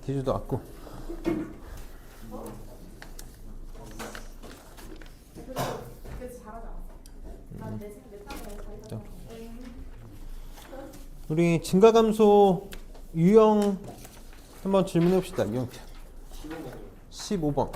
기주도 왔고. 우리 증가감소 유형 한번 질문해 봅시다. 유형표 15번.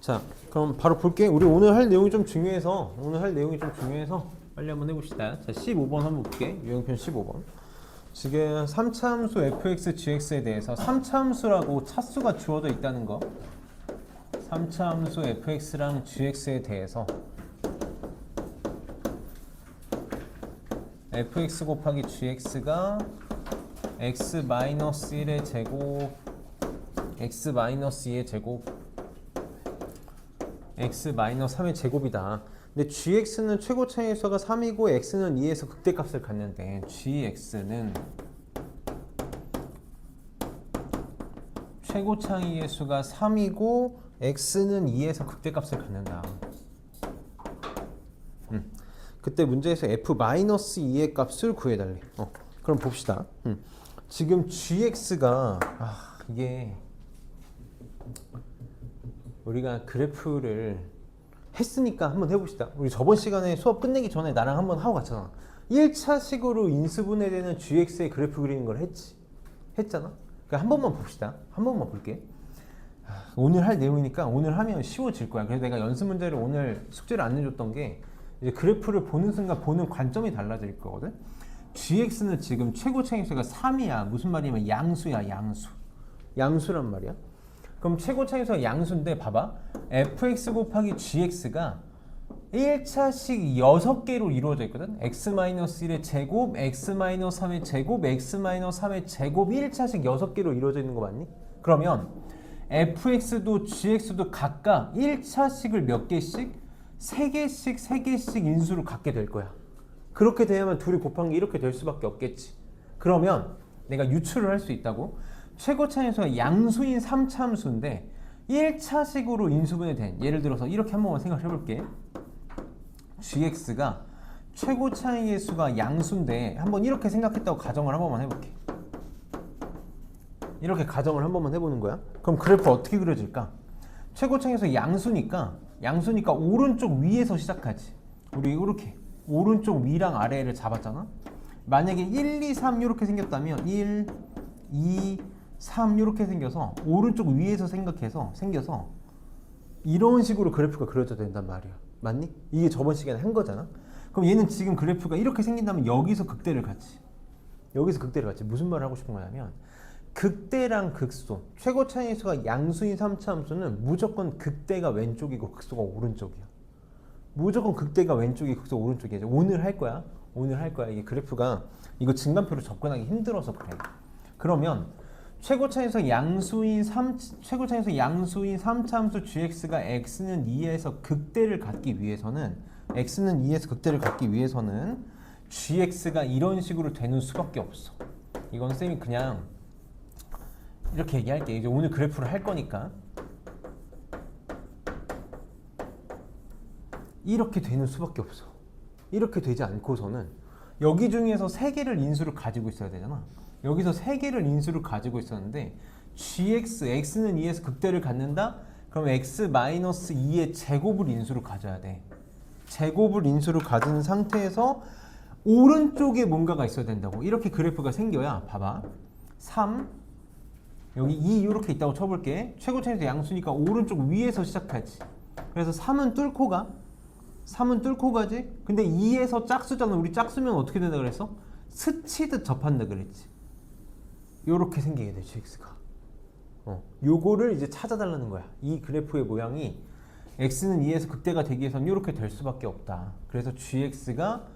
자, 그럼 바로 볼게. 우리 오늘 할 내용이 좀 중요해서 빨리 한번 해봅시다. 자, 15번 한번 볼게. 유형편 15번. 지금 3차 함수 fx, gx에 대해서 3차 함수라고 차수가 주어져 있다는 거. 3차 함수 fx랑 gx에 대해서 fx 곱하기 gx가 x-1의 제곱, x-2의 제곱, x-3의 제곱이다. 근데 gx는 최고 차이수가 3이고 x는 2에서 극대값을 갖는데 gx는 최고 차이의 수가 3이고 x는 2에서 극대값을 갖는다. 그때 문제에서 f-2의 값을 구해달래. 그럼 봅시다. 지금 gx가 이게 우리가 그래프를 했으니까 한번 해봅시다. 우리 저번 시간에 수업 끝내기 전에 나랑 한번 하고 갔잖아. 1차식으로 인수분해되는 gx의 그래프 그리는 걸 했잖아. 그러니까 한 번만 봅시다. 한 번만 볼게. 오늘 할 내용이니까 오늘 하면 쉬워질 거야. 그래서 내가 연습 문제를 오늘 숙제를 안 내줬던 게 이제 그래프를 보는 순간 보는 관점이 달라질 거거든. gx는 지금 최고 차이수가 3이야. 무슨 말이냐면 양수야, 양수. 양수란 말이야. 그럼 최고 차이수가 양수인데 봐봐. fx 곱하기 gx가 1차식 6개로 이루어져 있거든. x-1의 제곱, x-3의 제곱, x-3의 제곱 1차식 6개로 이루어져 있는 거 맞니? 그러면 fx도 gx도 각각 1차식을 몇 개씩? 3개씩 인수를 갖게 될 거야. 그렇게 되면 둘이 곱한 게 이렇게 될 수밖에 없겠지. 그러면 내가 유추를 할 수 있다고. 최고 차이수가 양수인 3차 함수인데 1차식으로 인수분해된, 예를 들어서 이렇게 한 번만 생각해 볼게. gx가 최고 차이의 수가 양수인데 한번 이렇게 생각했다고 가정을 한 번만 해볼게. 이렇게 가정을 한 번만 해보는 거야. 그럼 그래프 어떻게 그려질까? 최고 차이에서 양수니까 오른쪽 위에서 시작하지. 우리 이렇게 오른쪽 위랑 아래를 잡았잖아. 만약에 1, 2, 3 이렇게 생겼다면 1, 2, 3 이렇게 생겨서 오른쪽 위에서 생겨서 이런 식으로 그래프가 그려져야 된단 말이야. 맞니? 이게 저번 시간에 한 거잖아. 그럼 얘는 지금 그래프가 이렇게 생긴다면 여기서 극대를 갖지. 무슨 말을 하고 싶은 거냐면 극대랑 극소, 최고 차이수가 양수인 3차 함수는 무조건 극대가 왼쪽이고 극소가 오른쪽이야. 무조건 극대가 왼쪽이고 극소가 오른쪽이야. 오늘 할 거야. 이게 그래프가 이거 증간표로 접근하기 힘들어서 그래. 그러면 최고 차이에서 양수인 3차 함수 gx가 x는 2에서 극대를 갖기 위해서는 gx가 이런 식으로 되는 수밖에 없어. 이건 쌤이 그냥 이렇게 얘기할게. 이제 오늘 그래프를 할 거니까 이렇게 되는 수밖에 없어. 이렇게 되지 않고서는 여기 중에서 3개를 인수를 가지고 있어야 되잖아. 여기서 3개를 인수를 가지고 있었는데 x는 2에서 극대를 갖는다? 그럼 x-2의 제곱을 인수를 가져야 돼. 제곱을 인수를 가진 상태에서 오른쪽에 뭔가가 있어야 된다고. 이렇게 그래프가 생겨야 봐봐. 3 여기 2 이렇게 있다고 쳐볼게. 최고 차이에서 양수니까 오른쪽 위에서 시작하지. 그래서 3은 뚫고 가지. 근데 2에서 짝수잖아. 우리 짝수면 어떻게 된다 그랬어? 스치듯 접한다 그랬지. 요렇게 생기게 돼, gx가. 요거를 이제 찾아달라는 거야. 이 그래프의 모양이 x는 2에서 극대가 되기 위해서는 요렇게 될 수밖에 없다. 그래서 gx가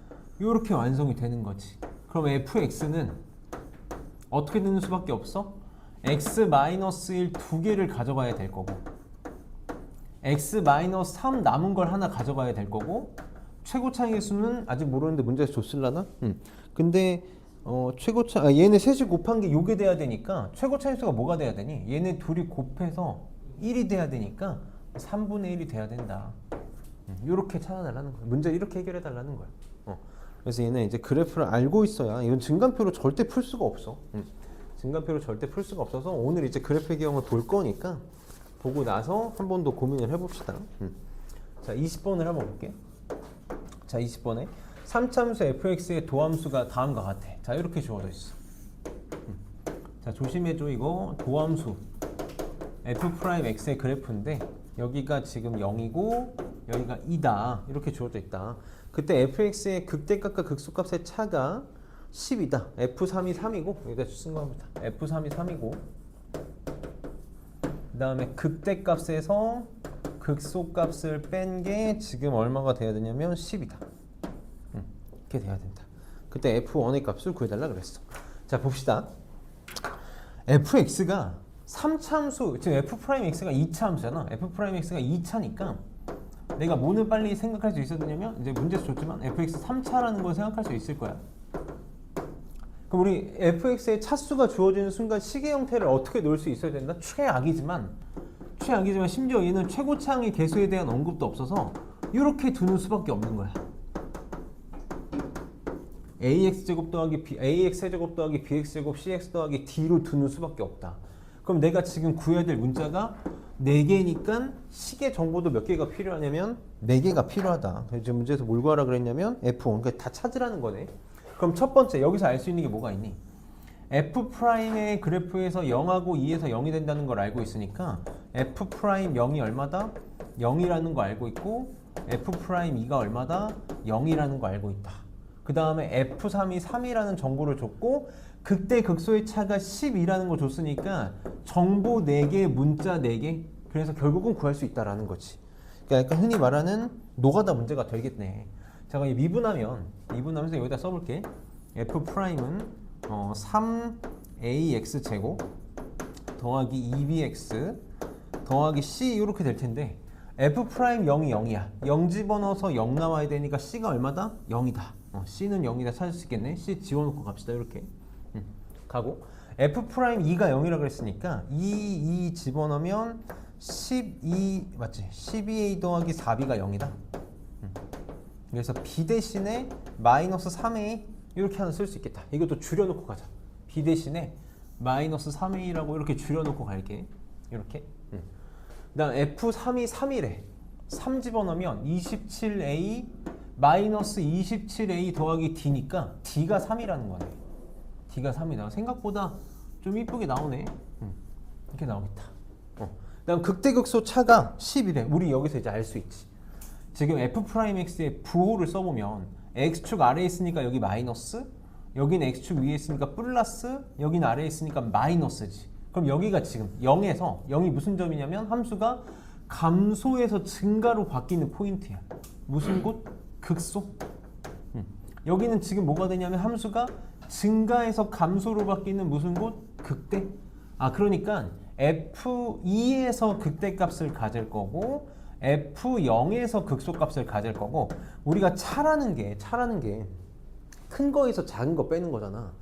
요렇게 완성이 되는 거지. 그럼 fx는 어떻게 되는 수밖에 없어? x-1 2개를 가져가야 될 거고 x 마이너스 3 남은 걸 하나 가져가야 될 거고 최고 차의 수는 아직 모르는데 문제에서 줬을라나? 근데 얘네 셋이 곱한 게 요게 돼야 되니까 최고 차의 수가 뭐가 돼야 되니? 얘네 둘이 곱해서 1이 돼야 되니까 3분의 1이 돼야 된다. 이렇게 찾아달라는 거야. 문제를 이렇게 해결해 달라는 거야. 그래서 얘는 이제 그래프를 알고 있어야 이건 증간표로 절대 풀 수가 없어. 증간표로 절대 풀 수가 없어서 오늘 이제 그래프의 경험을 볼 거니까 보고 나서 한 번 더 고민을 해봅시다. 자, 20번을 한번 볼게. 자, 20번에 3참수 fx의 도함수가 다음과 같아. 자, 이렇게 주어져 있어. 자, 조심해줘. 이거 도함수 f'x의 그래프인데 여기가 지금 0이고 여기가 2다. 이렇게 주어져 있다. 그때 fx의 극대값과 극소값의 차가 10이다. f3이 3이고 여기다 쓴 겁니다. f3이 3이고 그 다음에 극대값에서 극소값을 뺀 게 지금 얼마가 돼야 되냐면 10이다. 이렇게 돼야 된다. 그때 f1의 값을 구해달라 그랬어. 자, 봅시다. fx가 3참수, 지금 f'x가 2차함수잖아. f'x가 2차니까 내가 뭐는 빨리 생각할 수 있어야 되냐면 이제 문제에서 줬지만 fx 3차라는 걸 생각할 수 있을 거야. 그럼 우리 fx의 차수가 주어지는 순간 시계 형태를 어떻게 놓을 수 있어야 된다? 최악이지만 심지어 얘는 최고차항의 개수에 대한 언급도 없어서 이렇게 두는 수밖에 없는 거야. ax제곱 더하기 ax제곱 더하기 bx제곱 cx 더하기 d로 두는 수밖에 없다. 그럼 내가 지금 구해야 될 문자가 4개니까 시계 정보도 몇 개가 필요하냐면 4개가 필요하다. 그래서 문제에서 뭘 구하라 그랬냐면 f1. 그러니까 다 찾으라는 거네. 그럼 첫 번째 여기서 알 수 있는 게 뭐가 있니? f'의 그래프에서 0하고 2에서 0이 된다는 걸 알고 있으니까 f'0이 얼마다? 0이라는 거 알고 있고 f'2가 얼마다? 0이라는 거 알고 있다. 그 다음에 f3이 3이라는 정보를 줬고 극대 극소의 차가 10이라는 거 줬으니까 정보 4개, 문자 4개. 그래서 결국은 구할 수 있다라는 거지. 그러니까 흔히 말하는 노가다 문제가 되겠네. 제가 미분하면서 여기다 써볼게. f'은 3ax 제곱 더하기 2bx 더하기 c 이렇게 될 텐데 f'0이 0이야. 0 집어넣어서 0 나와야 되니까 c가 얼마다? 0이다. c는 0이다 찾을 수 있겠네. c 지워놓고 갑시다. 이렇게 가고 f'2가 0이라 그랬으니까 2 집어넣으면 12 맞지? 12a 더하기 4b가 0이다. 그래서 b 대신에 마이너스 3a 이렇게 하나 쓸 수 있겠다. 이것도 줄여놓고 가자. b 대신에 마이너스 3a라고 이렇게 줄여놓고 갈게. 이렇게. 그 다음 f3이 3이래. 3 집어넣으면 27a 마이너스 27a 더하기 d니까 d가 3이라는 거네. d가 3이다. 생각보다 좀 이쁘게 나오네. 이렇게 나오겠다. 그 다음 극대극소 차가 10이래. 우리 여기서 이제 알 수 있지. 지금 f'x의 부호를 써보면 x축 아래에 있으니까 여기 마이너스, 여기는 x축 위에 있으니까 플러스, 여기는 아래에 있으니까 마이너스지. 그럼 여기가 지금 0에서 0이 무슨 점이냐면 함수가 감소에서 증가로 바뀌는 포인트야. 무슨 곳? 극소. 여기는 지금 뭐가 되냐면 함수가 증가에서 감소로 바뀌는 무슨 곳? 극대. 그러니까 f2에서 극대값을 가질 거고 f0에서 극소값을 가질 거고 우리가 차라는 게 큰 거에서 작은 거 빼는 거잖아.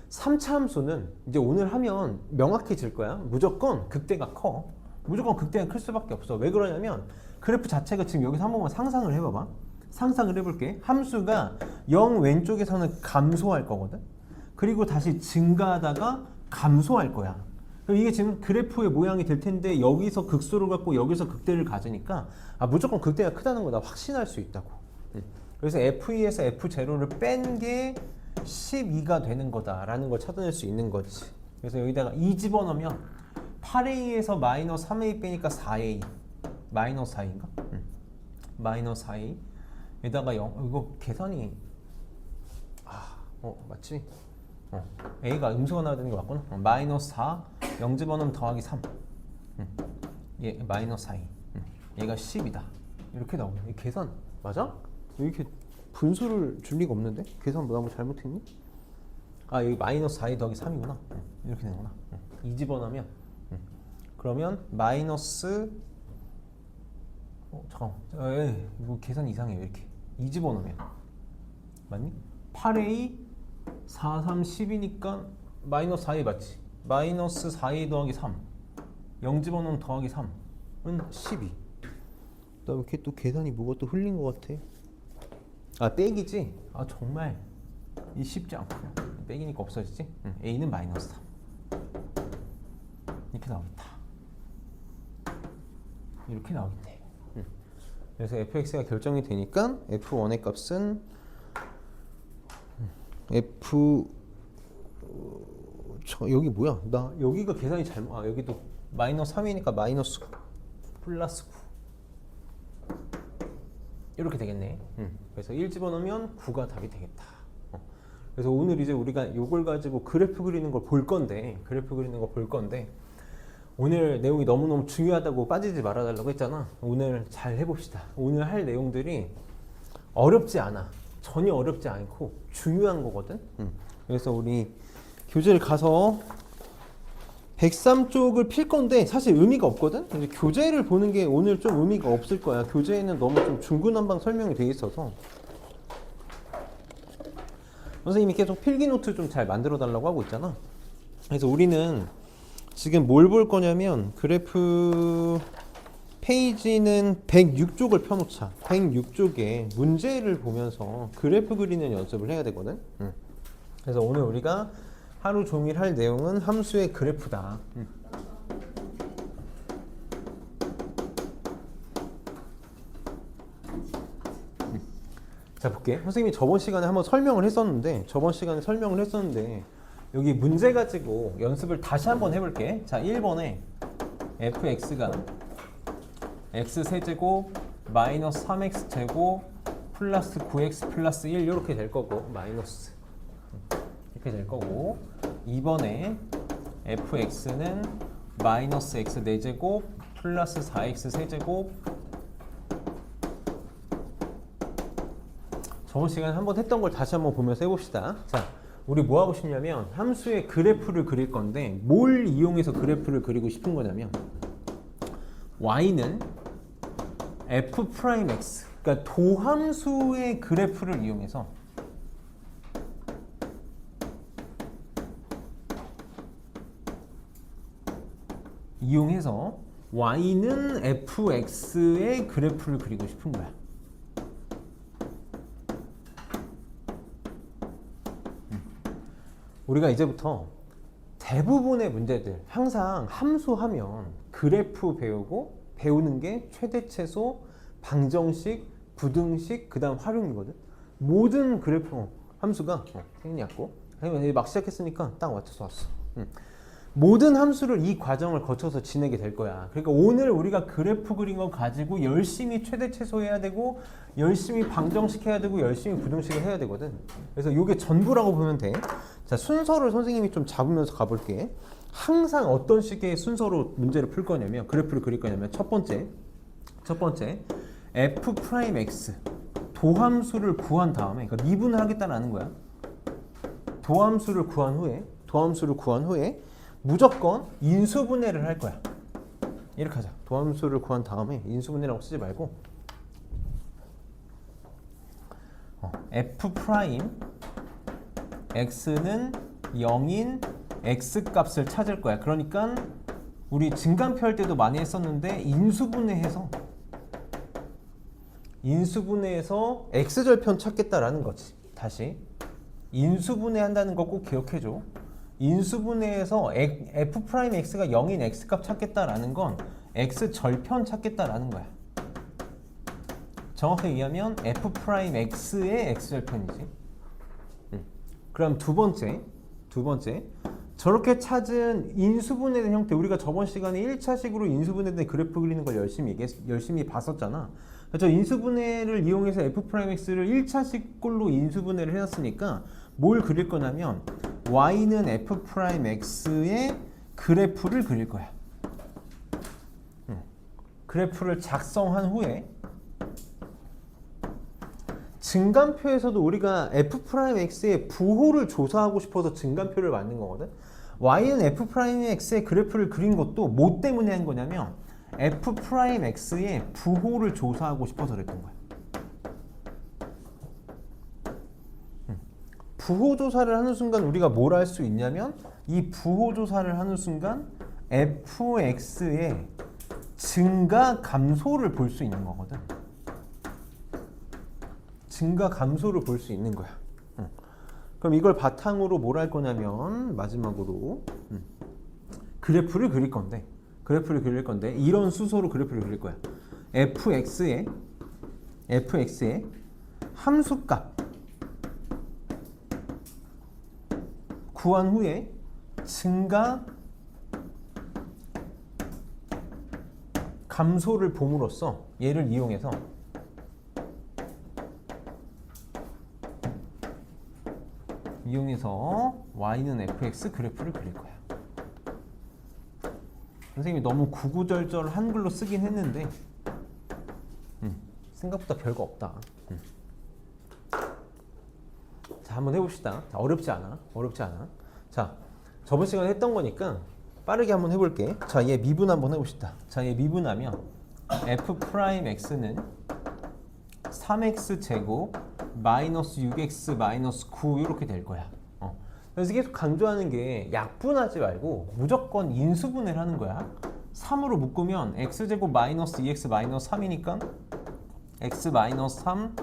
3차 함수는 이제 오늘 하면 명확해질 거야. 무조건 극대가 커. 무조건 극대가 클 수밖에 없어. 왜 그러냐면 그래프 자체가 지금 여기서 한 번만 상상을 해봐봐. 상상을 해볼게. 함수가 0 왼쪽에서는 감소할 거거든. 그리고 다시 증가하다가 감소할 거야. 그럼 이게 지금 그래프의 모양이 될 텐데 여기서 극소를 갖고 여기서 극대를 가지니까 무조건 극대가 크다는 거 나 확신할 수 있다고. 그래서 f2에서 f0를 뺀 게 12가 되는 거다라는 걸 찾아낼 수 있는 거지. 그래서 여기다가 2 집어넣으면 8a에서 마이너스 3a 빼니까 4a 마이너스 4a인가? 마이너스 4a 에다가 0 이거 계산이 맞지? a가 음수가 나와야 되는 게 맞구나. 마이너스 4 0 집어넣으면 더하기 3 얘 마이너스 4a 얘가 10이다 이렇게 나오네. 이 계산 맞아? 이렇게 분수를 줄 리가 없는데? 계산 뭐 잘못했니? 여기 마이너스 4a 더하기 3이구나. 이렇게 되는구나. 2 집어넣으면 그러면 마이너스 잠깐만. 이거 계산 이상해요. 이렇게 2 집어넣으면 맞니? 8a 4, 3, 10이니까 마이너스 4a 맞지? 마이너스 4a 더하기 3 0 집어넣으면 더하기 3은 12. 나 왜 이렇게 또 계산이 뭐가 또 흘린 것 같아? 아 빼기지? 아 정말 이 쉽지 않고 빼기니까 없어지지? a는 마이너스 3 이렇게 나오겠다. 이렇게 나오겠네. 그래서 fx가 결정이 되니까 f1의 값은 여기 뭐야? 나 여기가 계산이 잘못. 여기도 마이너스 3이니까 마이너스 9 플러스 9 이렇게 되겠네. 그래서 1 집어넣으면 9가 답이 되겠다. 그래서 오늘 이제 우리가 이걸 가지고 그래프 그리는 걸 볼 건데, 오늘 내용이 너무너무 중요하다고 빠지지 말아달라고 했잖아. 오늘 잘 해봅시다. 오늘 할 내용들이 어렵지 않아. 전혀 어렵지 않고 중요한 거거든. 그래서 우리 교재를 가서 103쪽을 필 건데 사실 의미가 없거든. 근데 교재를 보는 게 오늘 좀 의미가 없을 거야. 교재에는 너무 좀 중구난방 설명이 돼 있어서 선생님이 계속 필기노트 좀 잘 만들어 달라고 하고 있잖아. 그래서 우리는 지금 뭘 볼 거냐면 그래프 페이지는 106쪽을 펴놓자. 106쪽에 문제를 보면서 그래프 그리는 연습을 해야 되거든. 그래서 오늘 우리가 하루 종일 할 내용은 함수의 그래프다. 자 볼게. 선생님이 저번 시간에 한번 설명을 했었는데 여기 문제 가지고 연습을 다시 한번 해볼게. 자 1번에 fx가 x세제곱 마이너스 3x제곱 플러스 9x 플러스 1 이렇게 될 거고 마이너스 이렇게 될 거고 2번에 fx는 마이너스 x 4제곱 플러스 4x 세제곱 저번 시간에 한번 했던 걸 다시 한번 보면서 해봅시다. 자 우리 뭐 하고 싶냐면 함수의 그래프를 그릴 건데 뭘 이용해서 그래프를 그리고 싶은 거냐면 y는 f'x 그러니까 도함수의 그래프를 이용해서 y는 fx의 그래프를 그리고 싶은 거야. 우리가 이제부터 대부분의 문제들 항상 함수 하면 그래프 배우고 배우는 게 최대 최소 방정식 부등식 그 다음 활용이거든. 모든 그래프 함수가 생략고 막 시작했으니까 딱 맞춰서 왔어. 모든 함수를 이 과정을 거쳐서 지내게 될 거야. 그러니까 오늘 우리가 그래프 그린 거 가지고 열심히 최대 최소 해야 되고 열심히 방정식 해야 되고 열심히 부등식을 해야 되거든. 그래서 이게 전부라고 보면 돼. 자 순서를 선생님이 좀 잡으면서 가볼게. 항상 어떤 식의 순서로 문제를 풀 거냐면 그래프를 그릴 거냐면 첫 번째 f'x 도함수를 구한 다음에 그러니까 미분을 하겠다는 거야. 도함수를 구한 후에 무조건 인수분해를 할 거야. 이렇게 하자. 도함수를 구한 다음에 인수분해라고 쓰지 말고 f'x는 0인 x값을 찾을 거야. 그러니까 우리 증간표 할 때도 많이 했었는데 인수분해해서 x절편 찾겠다라는 거지. 다시 인수분해 한다는 거 꼭 기억해줘. 인수분해해서 f'x가 0인 x값 찾겠다라는 건 x절편 찾겠다라는 거야. 정확하게 얘기하면 f'x의 x절편이지. 그럼 두 번째 저렇게 찾은 인수분해된 형태 우리가 저번 시간에 1차식으로 인수분해된 그래프 그리는 걸 열심히 봤었잖아. 저 인수분해를 이용해서 f'x를 1차식 꼴로 인수분해를 해놨으니까 뭘 그릴 거냐면 y는 f'x의 그래프를 그릴 거야. 그래프를 작성한 후에 증간표에서도 우리가 f'x의 부호를 조사하고 싶어서 증간표를 만든 거거든. y는 f'x의 그래프를 그린 것도 뭐 때문에 한 거냐면 f 프라임 x의 부호를 조사하고 싶어서 그랬던 거야. 부호 조사를 하는 순간 우리가 뭘 할 수 있냐면 이 부호 조사를 하는 순간 fx의 증가 감소를 볼 수 있는 거거든. 증가 감소를 볼 수 있는 거야. 그럼 이걸 바탕으로 뭘 할 거냐면 마지막으로 그래프를 그릴 건데 이런 수소로 그래프를 그릴 거야. fx의 함수값 구한 후에 증가 감소를 봄으로써 얘를 이용해서 y는 fx 그래프를 그릴 거야. 선생님이 너무 구구절절 한글로 쓰긴 했는데 생각보다 별거 없다. 자, 한번 해봅시다. 자, 어렵지 않아. 자, 저번 시간에 했던 거니까 빠르게 한번 해볼게. 자, 얘 미분 한번 해봅시다. 자, 얘 미분하면 f 프라임 x는 3x 제곱 마이너스 6x 마이너스 9 이렇게 될 거야. 그래서 계속 강조하는 게 약분하지 말고 무조건 인수분해를 하는 거야. 3으로 묶으면 x제곱 마이너스 2x 마이너스 3이니까 x 마이너스 3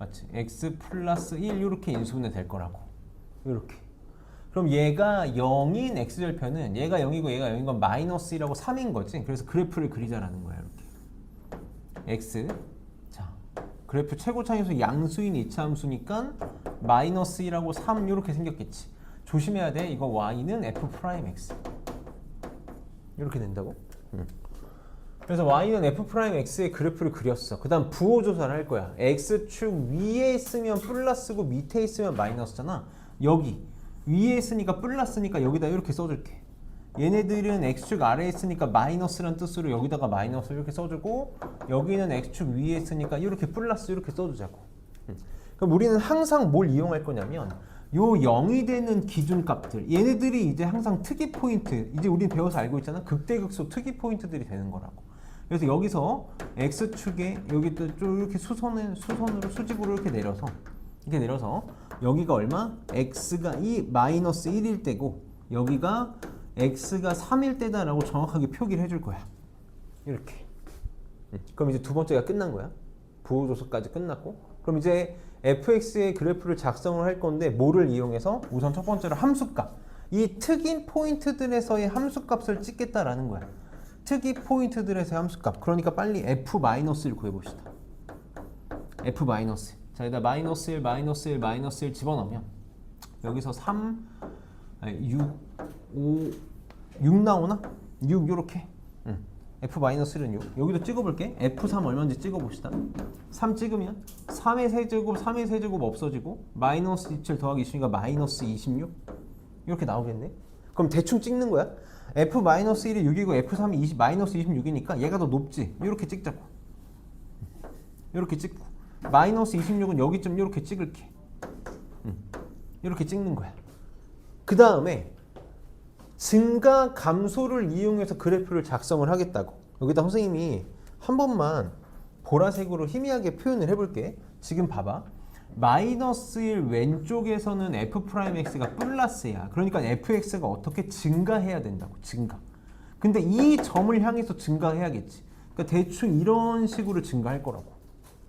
맞지? x 플러스 1 이렇게 인수분해 될 거라고. 이렇게. 그럼 얘가 0인 x절편은 얘가 0이고 얘가 0인 건 마이너스 1하고 3인 거지. 그래서 그래프를 그리자라는 거야. 이렇게. x 자 그래프 최고차함수 양수인 이차함수니까 마이너스 1하고 3 이렇게 생겼겠지. 조심해야 돼. 이거 y는 f 프라임 x 이렇게 된다고. 그래서 y는 f 프라임 x의 그래프를 그렸어. 그 다음 부호 조사를 할 거야. x축 위에 있으면 플러스고 밑에 있으면 마이너스잖아. 여기 위에 있으니까 플러스니까 여기다 이렇게 써줄게. 얘네들은 x축 아래에 있으니까 마이너스란 뜻으로 여기다가 마이너스 이렇게 써주고, 여기는 x축 위에 있으니까 이렇게 플러스 이렇게 써주자고. 그럼 우리는 항상 뭘 이용할 거냐면 요 0이 되는 기준값들, 얘네들이 이제 항상 특이 포인트, 이제 우리 배워서 알고 있잖아. 극대극소 특이 포인트들이 되는 거라고. 그래서 여기서 x축에 여기 또 이렇게 수선으로 수직으로 이렇게 내려서 여기가 얼마? x가 마이너스 1일 때고 여기가 x가 3일 때다라고 정확하게 표기를 해줄 거야. 이렇게. 그럼 이제 두 번째가 끝난 거야. 부호 조사까지 끝났고, 그럼 이제 fx의 그래프를 작성을 할 건데 뭐를 이용해서? 우선 첫 번째로 함수값. 이 특인 포인트들에서의 함수값을 찍겠다라는 거야. 특이 포인트들에서의 함수값. 그러니까 빨리 f-를 구해봅시다. f-. 자, 여기다 마이너스 1, 마이너스 1, 마이너스 1 집어넣으면 여기서 3, 6 나오나? 6 요렇게. f-1은 6. 여기도 찍어볼게. f3 얼마인지 찍어봅시다. 3 찍으면 3의 세제곱, 3의 세제곱 없어지고 마이너스 27 더하기 20이니까 마이너스 26 이렇게 나오겠네. 그럼 대충 찍는 거야. f-1이 6이고 f3이 20, 마이너스 26이니까 얘가 더 높지. 이렇게 찍자고. 이렇게 찍고 마이너스 26은 여기쯤 이렇게 찍을게. 이렇게 찍는 거야. 그 다음에 증가 감소를 이용해서 그래프를 작성을 하겠다고. 여기다 선생님이 한 번만 보라색으로 희미하게 표현을 해볼게. 지금 봐봐. 마이너스 1 왼쪽에서는 f'x가 플러스야. 그러니까 fx가 어떻게 증가해야 된다고. 증가. 근데 이 점을 향해서 증가해야겠지. 그러니까 대충 이런 식으로 증가할 거라고.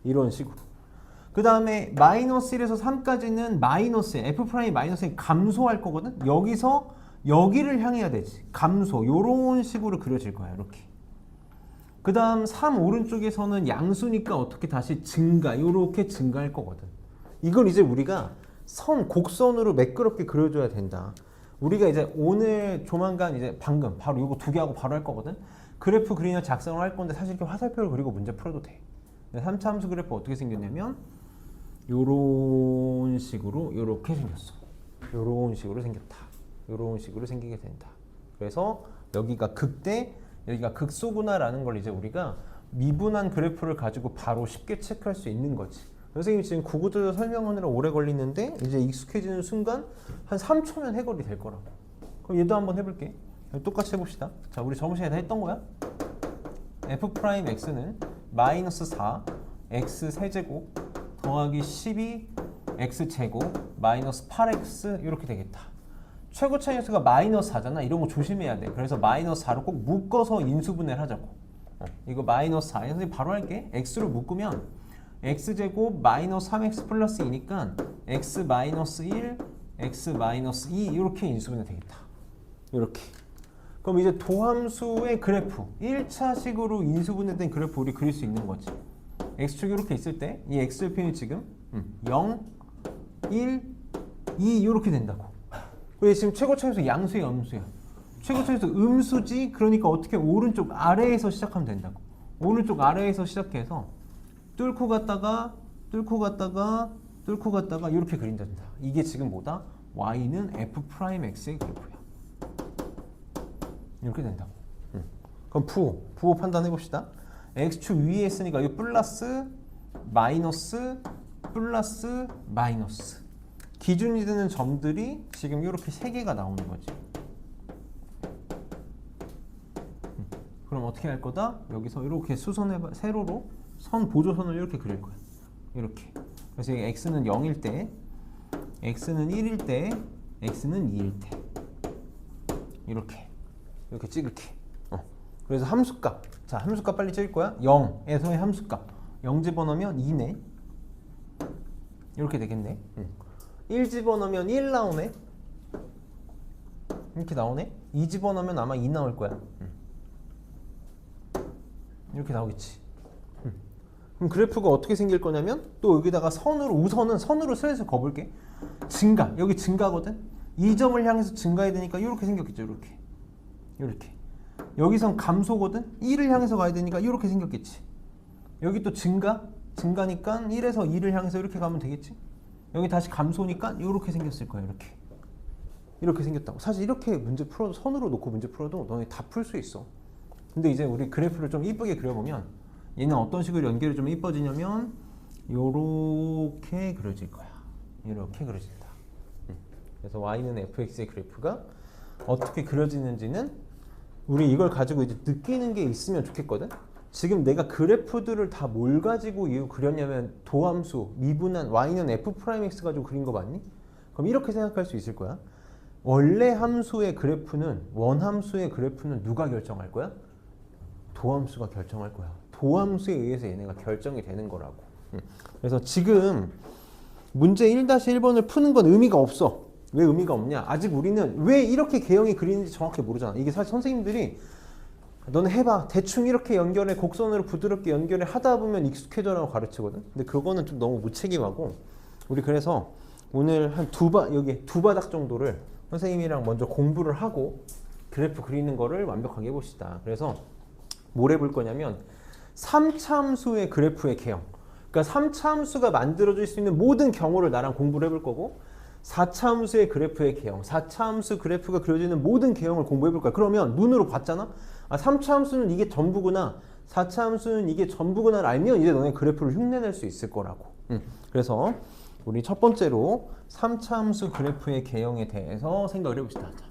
이런 식으로. 그 다음에 마이너스 1에서 3까지는 마이너스야. f' 마이너스는 감소할 거거든. 여기서 여기를 향해야 되지. 감소. 요런 식으로 그려질 거야. 이렇게. 그 다음 3 오른쪽에서는 양수니까 어떻게 다시 증가. 요렇게 증가할 거거든. 이걸 이제 우리가 곡선으로 매끄럽게 그려줘야 된다. 우리가 이제 오늘 조만간 이제 방금 바로 요거 두 개 하고 바로 할 거거든. 그래프 그리냐 작성을 할 건데 사실 이렇게 화살표를 그리고 문제 풀어도 돼. 3차 함수 그래프 어떻게 생겼냐면 요런 식으로 요렇게 생겼어. 요런 식으로 생겼다. 요런 식으로 생기게 된다. 그래서 여기가 극대, 여기가 극소구나라는 걸 이제 우리가 미분한 그래프를 가지고 바로 쉽게 체크할 수 있는 거지. 선생님이 지금 구구절 설명하느라 오래 걸리는데 이제 익숙해지는 순간 한 3초면 해결이 될 거라고. 그럼 얘도 한번 해볼게. 똑같이 해봅시다. 자, 우리 저번 시간에 다 했던 거야. f 프라임 x는 마이너스 4 x 세제곱 더하기 12 x 제곱 마이너스 8x 이렇게 되겠다. 최고 차이수가 마이너스 4잖아. 이런 거 조심해야 돼. 그래서 마이너스 4로 꼭 묶어서 인수분해를 하자고. 이거 마이너스 4. 선생님 바로 할게. x로 묶으면 x제곱 마이너스 3x 플러스 2니까 x 마이너스 1, x 마이너스 2 이렇게 인수분해 되겠다. 이렇게. 그럼 이제 도함수의 그래프 1차식으로 인수분해된 그래프 우리 그릴 수 있는 거지. x축이 이렇게 있을 때 이 x절편이 지금 0, 1, 2 이렇게 된다고. 왜 지금 최고 차이수 양수야 음수야? 최고 차이수 음수지. 그러니까 어떻게 오른쪽 아래에서 시작하면 된다고. 오른쪽 아래에서 시작해서 뚫고 갔다가 뚫고 갔다가 뚫고 갔다가 이렇게 그린다. 이게 지금 뭐다? y는 f 프라임 x의 그래프야. 이렇게 된다고. 그럼 부호 판단해 봅시다. x축 위에 있으니까 이거 플러스 마이너스 플러스 마이너스. 기준이 되는 점들이 지금 이렇게 3개가 나오는 거지. 그럼 어떻게 할 거다? 여기서 이렇게 수선해봐. 세로로 선 보조선을 이렇게 그릴 거야. 이렇게. 그래서 x는 0일 때, x는 1일 때, x는 2일 때. 이렇게 찍을게. 그래서 함수값. 자, 함수값 빨리 찍을 거야. 0에서의 함수값. 0 집어넣으면 2네. 이렇게 되겠네. 1 집어넣으면 1 나오네. 이렇게 나오네. 2 집어넣으면 아마 2 나올 거야. 이렇게 나오겠지. 그럼 그래프가 어떻게 생길 거냐면 또 여기다가 우선은 선으로 슬슬 거볼게. 증가. 여기 증가거든. 이 점을 향해서 증가해야 되니까 이렇게 생겼겠죠. 이렇게. 여기선 감소거든. 1을 향해서 가야 되니까 이렇게 생겼겠지. 여기 또 증가니까 1에서 2를 향해서 이렇게 가면 되겠지. 여기 다시 감소니까 이렇게 생겼을 거야. 이렇게 생겼다고. 사실 이렇게 문제 풀어도 선으로 놓고 문제 풀어도 너네 다 풀 수 있어. 근데 이제 우리 그래프를 좀 이쁘게 그려보면 얘는 어떤 식으로 연결이 좀 이뻐지냐면 요렇게 그려질 거야. 이렇게 그려진다. 그래서 y는 fx의 그래프가 어떻게 그려지는지는 우리 이걸 가지고 이제 느끼는 게 있으면 좋겠거든. 지금 내가 그래프들을 다 뭘 가지고 그렸냐면 도함수, 미분한 y는 f 프라임 x 가지고 그린 거 맞니? 그럼 이렇게 생각할 수 있을 거야. 원래 함수의 그래프는 원함수의 그래프는 누가 결정할 거야? 도함수가 결정할 거야. 도함수에 의해서 얘네가 결정이 되는 거라고. 그래서 지금 문제 1-1번을 푸는 건 의미가 없어. 왜 의미가 없냐? 아직 우리는 왜 이렇게 개형이 그리는지 정확히 모르잖아. 이게 사실 선생님들이 너는 해봐. 대충 이렇게 연결해. 곡선으로 부드럽게 연결해. 하다 보면 익숙해져라고 가르치거든. 근데 그거는 좀 너무 무책임하고 우리 그래서 오늘 한 여기 2바닥 정도를 선생님이랑 먼저 공부를 하고 그래프 그리는 거를 완벽하게 해봅시다. 그래서 뭘 해볼 거냐면 3차 함수의 그래프의 개형. 그러니까 3차 함수가 만들어질 수 있는 모든 경우를 나랑 공부를 해볼 거고 4차 함수의 그래프의 개형, 4차 함수 그래프가 그려지는 모든 개형을 공부해 볼 거야. 그러면 눈으로 봤잖아? 3차 함수는 이게 전부구나. 4차 함수는 이게 전부구나를 알면 이제 너네 그래프를 흉내낼 수 있을 거라고. 그래서 우리 첫 번째로 3차 함수 그래프의 개형에 대해서 생각을 해봅시다. 자.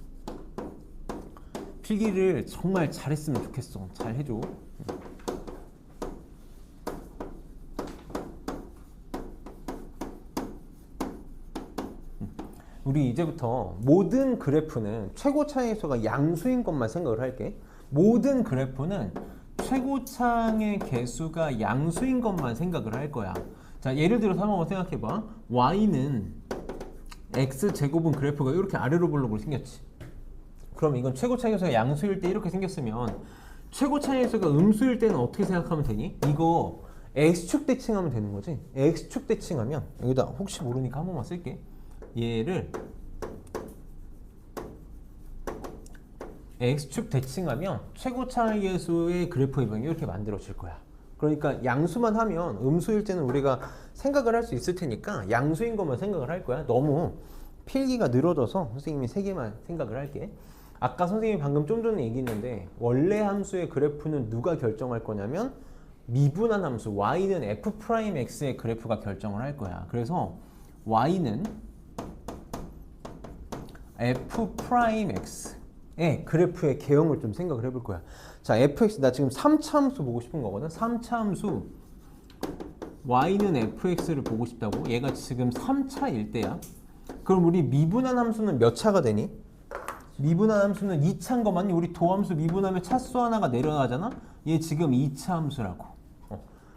필기를 정말 잘했으면 좋겠어. 잘 해줘. 우리 이제부터 모든 그래프는 최고 차이수가 양수인 것만 생각을 할게. 모든 그래프는 최고차의 개수가 양수인 것만 생각을 할 거야. 자, 예를 들어서 한번 생각해봐. y는 x제곱은 그래프가 이렇게 아래로 볼록으로 생겼지. 그럼 이건 최고차의 수가 양수일 때 이렇게 생겼으면 최고차의 수가 음수일 때는 어떻게 생각하면 되니? 이거 x축 대칭하면 되는 거지. x축 대칭하면 여기다 혹시 모르니까 한 번만 쓸게. 얘를 x축 대칭하면 최고차의 수의 그래프의 모양이 이렇게 만들어질 거야. 그러니까 양수만 하면 음수일 때는 우리가 생각을 할 수 있을 테니까 양수인 것만 생각을 할 거야. 너무 필기가 늘어져서 선생님이 3개만 생각을 할게. 아까 선생님이 방금 좀 전에 얘기했는데 원래 함수의 그래프는 누가 결정할 거냐면 미분한 함수 y는 f 프라임 x의 그래프가 결정을 할 거야. 그래서 y는 f 프라임 x 그래프의 개형을 좀 생각을 해볼 거야. 자, fx 나 지금 3차 함수 보고 싶은 거거든. 3차 함수 y는 fx를 보고 싶다고. 얘가 지금 3차일 때야. 그럼 우리 미분한 함수는 몇 차가 되니? 미분한 함수는 2차인 거 맞니? 우리 도함수 미분하면 차수 하나가 내려가잖아? 얘 지금 2차 함수라고.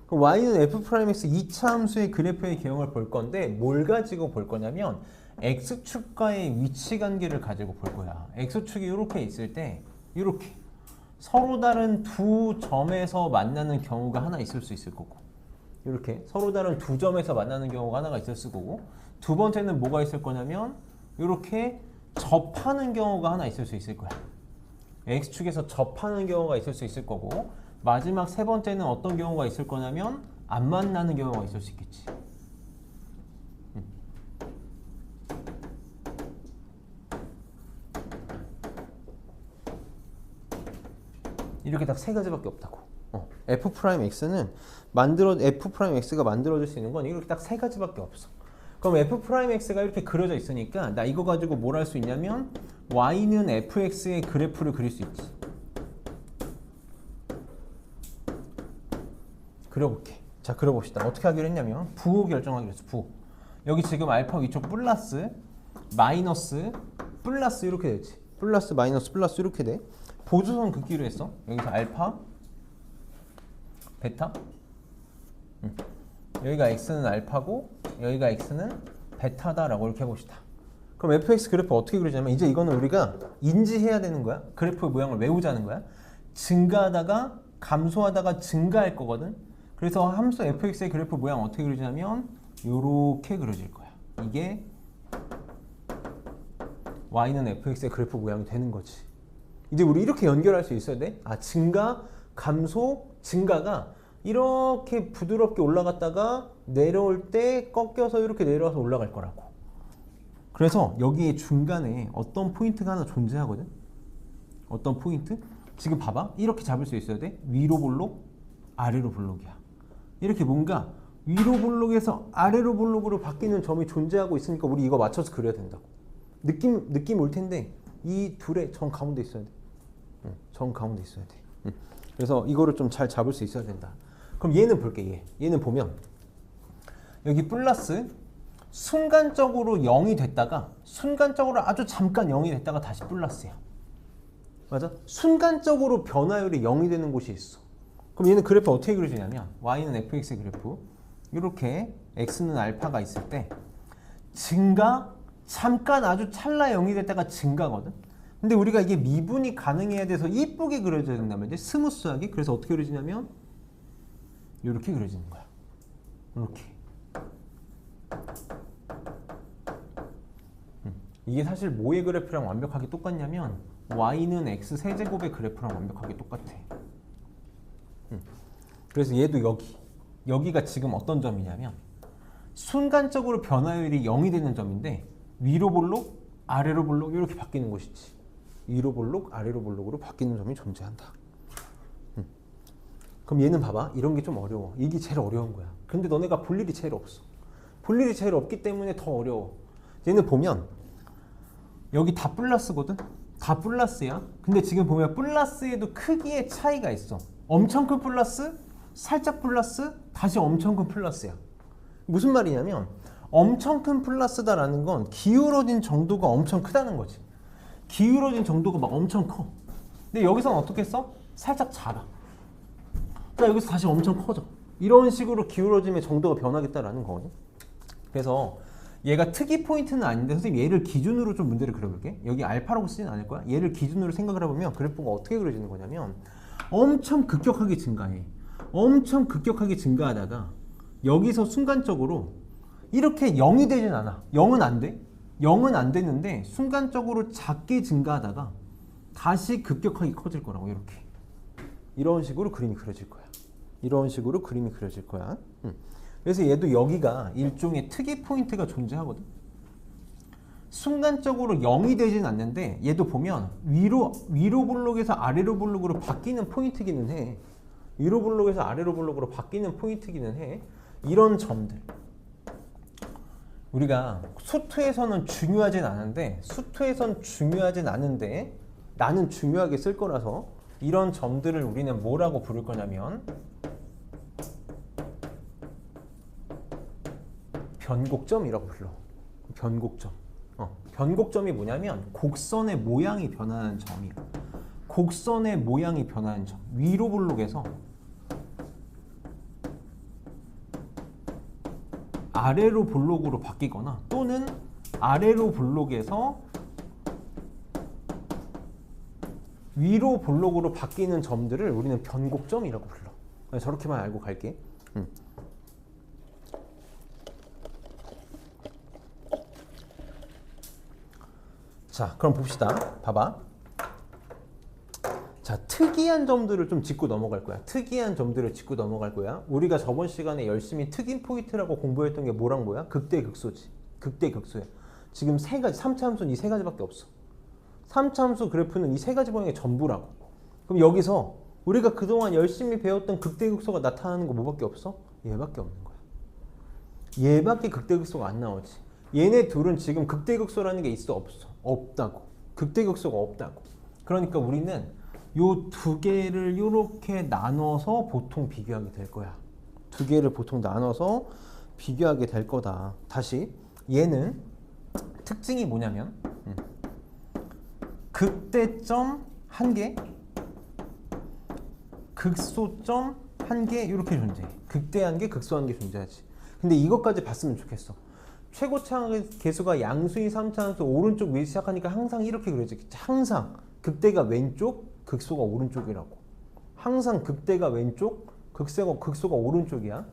그럼 y는 f'x 2차 함수의 그래프의 개형을 볼 건데 뭘 가지고 볼 거냐면 x축과의 위치 관계를 가지고 볼 거야. x축이 이렇게 있을 때 이렇게 서로 다른 두 점에서 만나는 경우가 하나 있을 수 있을 거고, 이렇게 서로 다른 두 점에서 만나는 경우가 하나가 있을 거고, 두 번째는 뭐가 있을 거냐면 이렇게 접하는 경우가 하나 있을 수 있을 거야. x축에서 접하는 경우가 있을 수 있을 거고, 마지막 세 번째는 어떤 경우가 있을 거냐면 안 만나는 경우가 있을 수 있겠지. 이렇게 딱 세 가지밖에 없다고. f'x는 f'x가 만들어질 수 있는 건 이렇게 딱 세 가지밖에 없어. 그럼 f'x가 이렇게 그려져 있으니까 나 이거 가지고 뭘 할 수 있냐면 y는 fx의 그래프를 그릴 수 있지. 그려볼게. 자, 그려봅시다. 어떻게 하기로 했냐면 부호 결정하기로 했어. 부호. 여기 지금 알파 위쪽 플러스 마이너스 플러스 이렇게 되지. 플러스 마이너스 플러스 이렇게 돼. 보조선 긋기로 했어. 여기서 알파, 베타. 여기가 x는 알파고 여기가 x는 베타다라고 이렇게 해봅시다. 그럼 fx 그래프 어떻게 그리냐면 이제 이거는 우리가 인지해야 되는 거야. 그래프 모양을 외우자는 거야. 증가하다가 감소하다가 증가할 거거든. 그래서 함수 fx의 그래프 모양 어떻게 그리냐면 요렇게 그려질 거야. 이게 y는 fx의 그래프 모양이 되는 거지. 이제 우리 이렇게 연결할 수 있어야 돼. 증가, 감소, 증가가 이렇게 부드럽게 올라갔다가 내려올 때 꺾여서 이렇게 내려와서 올라갈 거라고. 그래서 여기에 중간에 어떤 포인트가 하나 존재하거든. 어떤 포인트? 지금 봐봐. 이렇게 잡을 수 있어야 돼. 위로 볼록, 아래로 볼록이야. 이렇게 뭔가 위로 볼록에서 아래로 볼록으로 바뀌는 점이 존재하고 있으니까 우리 이거 맞춰서 그려야 된다고. 느낌 올 텐데 이 둘의 정 가운데 있어야 돼. 정 가운데 있어야 돼. 그래서 이거를 좀 잘 잡을 수 있어야 된다. 그럼 얘는 볼게. 얘는 보면 여기 플러스 순간적으로 0이 됐다가 순간적으로 아주 잠깐 0이 됐다가 다시 플러스야. 맞아? 순간적으로 변화율이 0이 되는 곳이 있어. 그럼 얘는 그래프 어떻게 그려지냐면 y는 fx의 그래프 이렇게 x는 알파가 있을 때 증가, 잠깐 아주 찰나 0이 됐다가 증가거든. 근데 우리가 이게 미분이 가능해야 돼서 이쁘게 그려져야 된다면 이제 스무스하게. 그래서 어떻게 그려지냐면 이렇게 그려지는 거야. 이렇게. 이게 사실 뭐의 그래프랑 완벽하게 똑같냐면 y는 x 세제곱의 그래프랑 완벽하게 똑같아. 그래서 얘도 여기가 지금 어떤 점이냐면 순간적으로 변화율이 0이 되는 점인데 위로 볼록, 아래로 볼록 이렇게 바뀌는 곳이지. 위로 볼록, 아래로 볼록으로 바뀌는 점이 존재한다. 그럼 얘는 봐봐. 이런 게 좀 어려워. 이게 제일 어려운 거야. 근데 너네가 볼 일이 제일 없어. 볼 일이 제일 없기 때문에 더 어려워. 얘는 보면 여기 다 플러스거든? 다 플러스야. 근데 지금 보면 플러스에도 크기의 차이가 있어. 엄청 큰 플러스, 살짝 플러스, 다시 엄청 큰 플러스야. 무슨 말이냐면 엄청 큰 플러스다라는 건 기울어진 정도가 엄청 크다는 거지. 기울어진 정도가 막 엄청 커. 근데 여기서는 어떻게 써? 살짝 작아. 자, 여기서 다시 엄청 커져. 이런 식으로 기울어짐의 정도가 변하겠다라는 거거든. 그래서 얘가 특이 포인트는 아닌데 선생님 얘를 기준으로 좀 문제를 그려볼게. 여기 알파라고 쓰지는 않을 거야. 얘를 기준으로 생각을 해보면 그래프가 어떻게 그려지는 거냐면 엄청 급격하게 증가해. 엄청 급격하게 증가하다가 여기서 순간적으로 이렇게 0이 되진 않아. 0은 안 돼. 0은 안 되는데 순간적으로 작게 증가하다가 다시 급격하게 커질 거라고. 이렇게. 이런 식으로 그림이 그려질 거야. 이런 식으로 그림이 그려질 거야. 그래서 얘도 여기가 일종의 특이 포인트가 존재하거든. 순간적으로 0이 되진 않는데 얘도 보면 위로 볼록에서 아래로 볼록으로 바뀌는 포인트기는 해. 위로 볼록에서 아래로 볼록으로 바뀌는 포인트기는 해. 이런 점들. 우리가 수투에서는 중요하진 않은데 나는 중요하게 쓸 거라서 이런 점들을 우리는 뭐라고 부를 거냐면 변곡점이라고 불러. 변곡점. 변곡점이 뭐냐면 곡선의 모양이 변하는 점이야. 곡선의 모양이 변하는 점. 위로 볼록에서 아래로 볼록으로 바뀌거나 또는 아래로 볼록에서 위로 볼록으로 바뀌는 점들을 우리는 변곡점이라고 불러. 저렇게만 알고 갈게. 자, 그럼 봅시다. 봐봐. 자, 특이한 점들을 좀 짚고 넘어갈 거야. 특이한 점들을 짚고 넘어갈 거야. 우리가 저번 시간에 열심히 특임 포인트라고 공부했던 게 뭐랑 뭐야? 극대 극소지. 극대 극소야. 지금 세 가지, 3차 함수는 이 세 가지밖에 없어. 3차 함수 그래프는 이 세 가지 방향의 전부라고. 그럼 여기서 우리가 그동안 열심히 배웠던 극대 극소가 나타나는 거 뭐밖에 없어? 얘밖에 없는 거야. 얘밖에 극대 극소가 안 나오지. 얘네 둘은 지금 극대 극소라는 게 있어? 없어? 없다고. 극대 극소가 없다고. 그러니까 우리는 요 두 개를 이렇게 나눠서 보통 비교하게 될 거야. 두 개를 보통 나눠서 비교하게 될 거다. 다시 얘는 특징이 뭐냐면 극대점 한 개, 극소점 한 개 이렇게 존재해. 극대 한 개, 극소 한 개 존재하지. 근데 이것까지 봤으면 좋겠어. 최고차 계수가 양수인 3차 함수 오른쪽 위에 시작하니까 항상 이렇게 그려져. 항상 극대가 왼쪽, 극소가 오른쪽이라고. 항상 극대가 왼쪽, 극소가 오른쪽이야.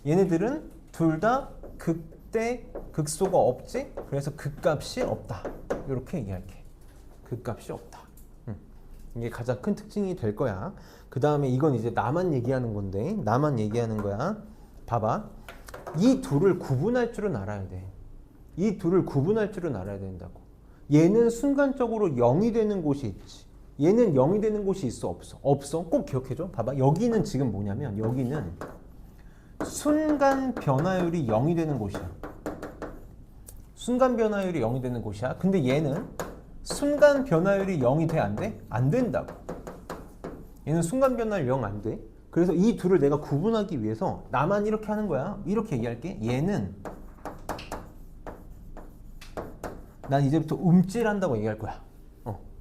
얘네들은 둘 다 극대, 극소가 없지. 그래서 극값이 없다. 이렇게 얘기할게. 극값이 없다. 이게 가장 큰 특징이 될 거야. 그 다음에 이건 이제 나만 얘기하는 건데, 나만 얘기하는 거야. 봐봐. 이 둘을 구분할 줄은 알아야 돼. 이 둘을 구분할 줄은 알아야 된다고. 얘는 순간적으로 0이 되는 곳이 있지. 얘는 0이 되는 곳이 있어? 없어? 없어. 꼭 기억해줘. 봐봐. 여기는 지금 뭐냐면 여기는 순간 변화율이 0이 되는 곳이야. 순간 변화율이 0이 되는 곳이야. 근데 얘는 순간 변화율이 0이 돼? 안 돼? 안 된다고. 얘는 순간 변화율 0 안 돼. 그래서 이 둘을 내가 구분하기 위해서 나만 이렇게 하는 거야. 이렇게 얘기할게. 얘는 난 이제부터 움찔한다고 얘기할 거야.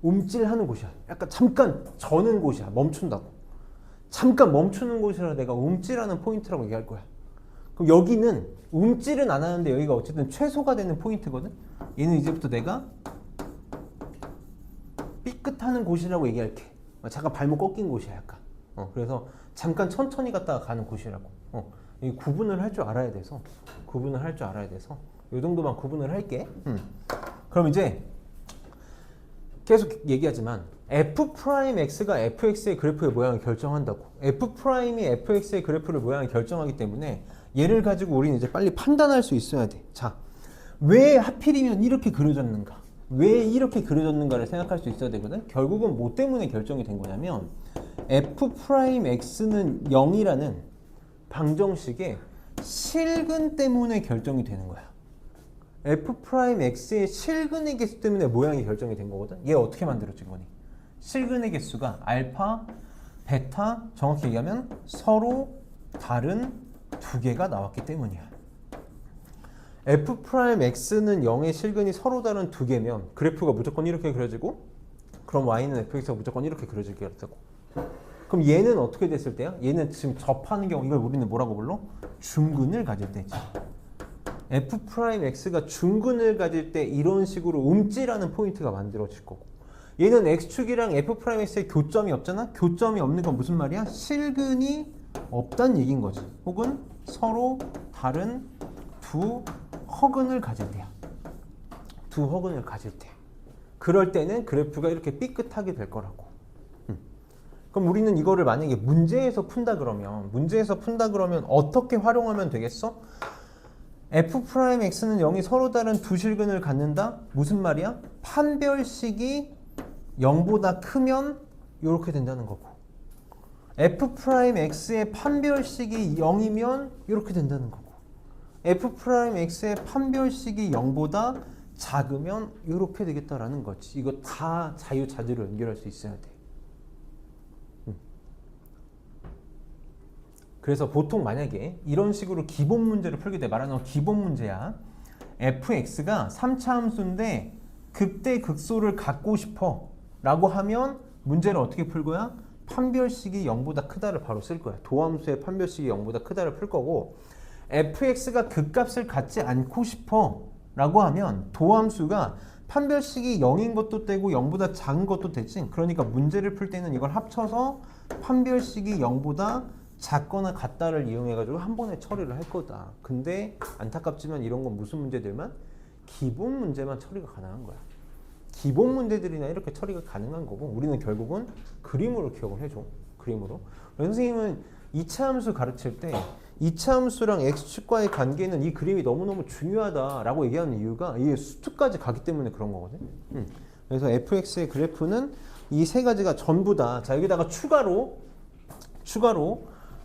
움찔하는 곳이야. 약간 잠깐 저는 곳이야. 멈춘다고. 잠깐 멈추는 곳이라 내가 움찔하는 포인트라고 얘기할 거야. 그럼 여기는 움찔은 안 하는데 여기가 어쨌든 최소가 되는 포인트거든. 얘는 이제부터 내가 삐끗하는 곳이라고 얘기할게. 잠깐 발목 꺾인 곳이야. 약간. 그래서 잠깐 천천히 갔다가 가는 곳이라고. 이 구분을 할 줄 알아야 돼서 이 정도만 구분을 할게. 그럼 이제 계속 얘기하지만 f'x가 fx의 그래프의 모양을 결정한다고. f'이 fx의 그래프의 모양을 결정하기 때문에 얘를 가지고 우리는 이제 빨리 판단할 수 있어야 돼. 자, 왜 하필이면 이렇게 그려졌는가? 왜 이렇게 그려졌는가를 생각할 수 있어야 되거든. 결국은 뭐 때문에 결정이 된 거냐면 f'x는 0이라는 방정식의 실근 때문에 결정이 되는 거야. f'x의 실근의 개수 때문에 모양이 결정이 된 거거든. 얘 어떻게 만들어진 거니? 실근의 개수가 알파, 베타, 정확히 얘기하면 서로 다른 두 개가 나왔기 때문이야. f'x는 0의 실근이 서로 다른 두 개면 그래프가 무조건 이렇게 그려지고, 그럼 y는 fx가 무조건 이렇게 그려지겠다고. 그럼 얘는 어떻게 됐을 때야? 얘는 지금 접하는 경우, 이걸 우리는 뭐라고 불러? 중근을 가질 때지. f'x가 중근을 가질 때 이런 식으로 움찔하는 포인트가 만들어질 거고, 얘는 x축이랑 f'x의 교점이 없잖아? 교점이 없는 건 무슨 말이야? 실근이 없다는 얘기인 거지. 혹은 서로 다른 두 허근을 가질 때야. 두 허근을 가질 때. 그럴 때는 그래프가 이렇게 삐끗하게 될 거라고. 그럼 우리는 이거를 만약에 문제에서 푼다 그러면 어떻게 활용하면 되겠어? f'x는 0이 서로 다른 두 실근을 갖는다? 무슨 말이야? 판별식이 0보다 크면 이렇게 된다는 거고, f'x의 판별식이 0이면 이렇게 된다는 거고, f'x의 판별식이 0보다 작으면 이렇게 되겠다라는 거지. 이거 다 자유자재로 연결할 수 있어야 돼. 그래서 보통 만약에 이런 식으로 기본 문제를 풀게 돼. 말하는 건 기본 문제야. fx가 3차 함수인데 극대 극소를 갖고 싶어 라고 하면 문제를 어떻게 풀 거야? 판별식이 0보다 크다를 바로 쓸 거야. 도함수의 판별식이 0보다 크다를 풀 거고, fx가 극값을 갖지 않고 싶어 라고 하면 도함수가 판별식이 0인 것도 되고 0보다 작은 것도 되지. 그러니까 문제를 풀 때는 이걸 합쳐서 판별식이 0보다 작거나 같다를 이용해가지고 한 번에 처리를 할 거다. 근데 안타깝지만 이런 건 무슨 문제들만? 기본 문제만 처리가 가능한 거야. 기본 문제들이나 이렇게 처리가 가능한 거고, 우리는 결국은 그림으로 기억을 해줘. 그림으로. 선생님은 2차 함수 가르칠 때 2차 함수랑 x축과의 관계는 이 그림이 너무너무 중요하다라고 얘기하는 이유가 이게 수투까지 가기 때문에 그런 거거든. 그래서 fx의 그래프는 이 세 가지가 전부 다, 자 여기다가 추가로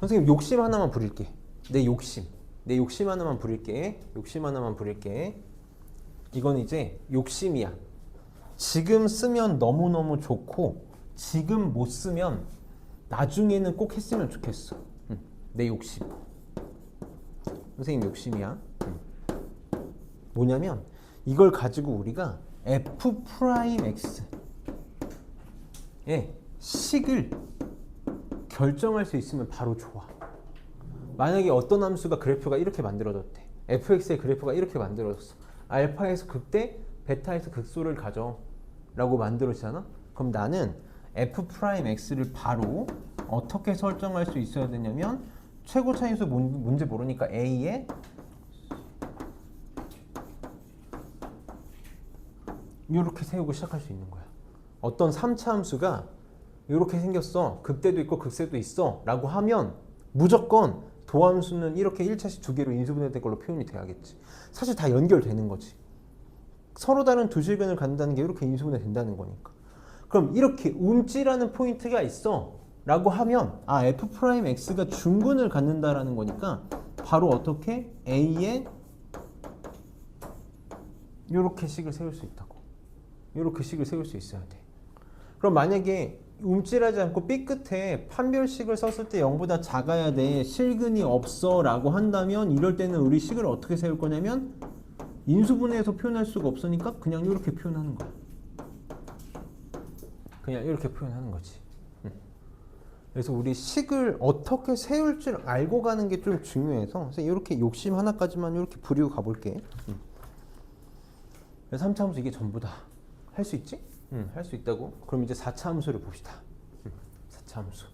선생님 욕심 하나만 부릴게. 내 욕심 하나만 부릴게. 이건 이제 욕심이야. 지금 쓰면 너무너무 좋고 지금 못 쓰면 나중에는 꼭 했으면 좋겠어. 내 욕심. 선생님 욕심이야. 뭐냐면 이걸 가지고 우리가 f'x의 식을 결정할 수 있으면 바로 좋아. 만약에 어떤 함수가 그래프가 이렇게 만들어졌대. fx의 그래프가 이렇게 만들어졌어. 알파에서 극대, 베타에서 극소를 가져 라고 만들어지잖아. 그럼 나는 f'x를 바로 어떻게 설정할 수 있어야 되냐면, 최고 차인수 문제 모르니까 a에 이렇게 세우고 시작할 수 있는 거야. 어떤 3차 함수가 이렇게 생겼어. 극대도 있고 극세도 있어 라고 하면 무조건 도함수는 이렇게 1차식 두 개로 인수분해된 걸로 표현이 돼야겠지. 사실 다 연결되는 거지. 서로 다른 두 실근을 갖는다는 게 이렇게 인수분해 된다는 거니까. 그럼 이렇게 움찔하는 포인트가 있어 라고 하면 f'x가 중근을 갖는다라는 거니까 바로 어떻게 a에 이렇게 식을 세울 수 있다고. 이렇게 식을 세울 수 있어야 돼. 그럼 만약에 움찔하지 않고 삐 끝에 판별식을 썼을 때 0보다 작아야 돼, 실근이 없어 라고 한다면, 이럴 때는 우리 식을 어떻게 세울 거냐면 인수분해해서 표현할 수가 없으니까 그냥 이렇게 표현하는 거야. 그냥 이렇게 표현하는 거지. 그래서 우리 식을 어떻게 세울 줄 알고 가는 게 좀 중요해서, 그래서 이렇게 욕심 하나까지만 이렇게 부리고 가볼게. 그래서 3차 함수 이게 전부 다 할 수 있지? 할 수 있다고. 그럼 이제 4차 함수를 봅시다. 4차 함수.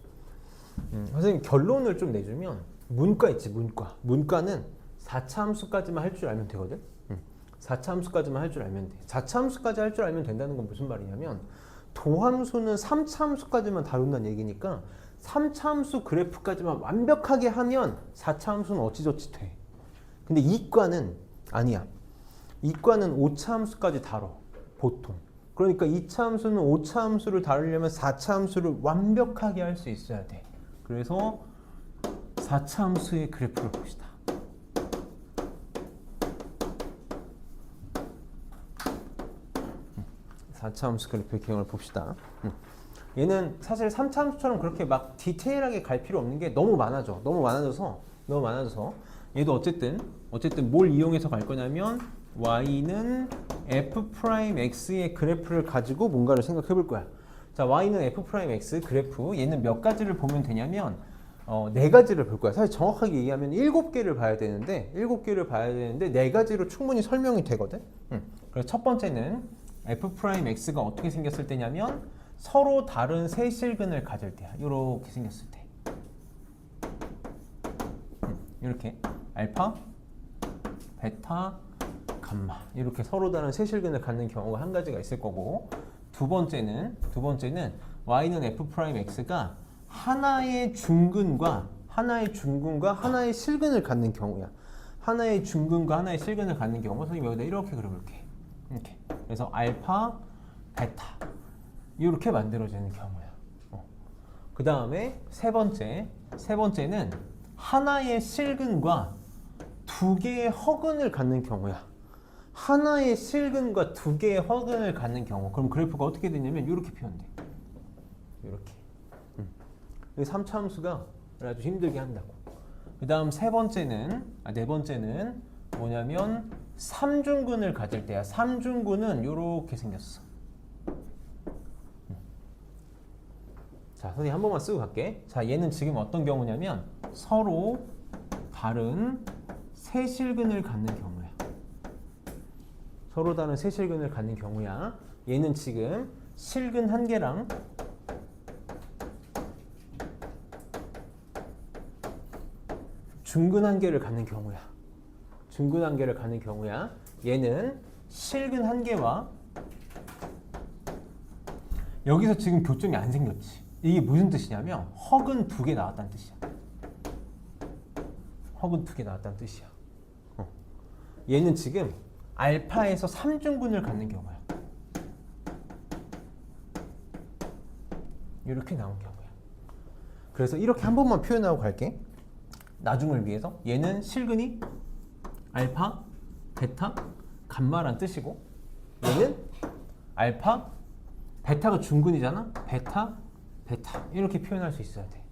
선생님 결론을 좀 내주면, 문과 있지, 문과는 4차 함수까지만 할 줄 알면 되거든. 4차 함수까지만 할 줄 알면 돼. 4차 함수까지 할 줄 알면 된다는 건 무슨 말이냐면, 도함수는 3차 함수까지만 다룬다는 얘기니까 3차 함수 그래프까지만 완벽하게 하면 4차 함수는 어찌저찌 돼. 근데 이과는 아니야. 이과는 5차 함수까지 다뤄, 보통. 그러니까 2차 함수는 5차 함수를 다루려면 4차 함수를 완벽하게 할 수 있어야 돼. 그래서 4차 함수의 그래프를 봅시다. 함수 그래프의 기형을 봅시다. 얘는 사실 3차 함수처럼 그렇게 막 디테일하게 갈 필요 없는 게 너무 많아져서 얘도 어쨌든 뭘 이용해서 갈 거냐면, y는 f'x의 그래프를 가지고 뭔가를 생각해 볼 거야. 자, y는 f'x 그래프, 얘는 몇 가지를 보면 되냐면 4가지를 볼 거야. 사실 정확하게 얘기하면 7개를 봐야 되는데 4가지로 충분히 설명이 되거든. 그래서 첫 번째는 f'x가 어떻게 생겼을 때냐면, 서로 다른 세 실근을 가질 때야. 이렇게 생겼을 때. 이렇게 알파, 베타, 감마, 이렇게 서로 다른 세 실근을 갖는 경우가 한 가지가 있을 거고, 두 번째는 y는 f'x가 하나의 중근과 하나의 실근을 갖는 경우야. 하나의 중근과 하나의 실근을 갖는 경우, 선생님 여기다 이렇게 그려볼게. 이렇게. 그래서 알파, 베타 이렇게 만들어지는 경우야. 그 다음에 세 번째는 하나의 실근과 두 개의 허근을 갖는 경우야. 하나의 실근과 두 개의 허근을 갖는 경우, 그럼 그래프가 어떻게 되냐면 이렇게 표현돼. 이렇게. 이 3차 함수가 아주 힘들게 한다고. 그 다음 네 번째는 뭐냐면 삼중근을 가질 때야. 삼중근은 이렇게 생겼어. 자, 선생님 한 번만 쓰고 갈게. 자, 얘는 지금 어떤 경우냐면 서로 다른 세실근을 갖는 경우야. 서로 다른 세실근을 갖는 경우야. 얘는 지금 실근 한 개랑 중근 한 개를 갖는 경우야. 중근 한 개를 갖는 경우야. 얘는 실근 한 개와 여기서 지금 교점이 안 생겼지. 이게 무슨 뜻이냐면 허근 두 개 나왔다는 뜻이야. 허근 두 개 나왔다는 뜻이야. 얘는 지금 알파에서 3중근을 갖는 경우야. 이렇게 나온 경우야. 그래서 이렇게 한 번만 표현하고 갈게. 나중을 위해서. 얘는 실근이 알파, 베타, 감마란 뜻이고, 얘는 알파, 베타가 중근이잖아. 베타, 베타 이렇게 표현할 수 있어야 돼.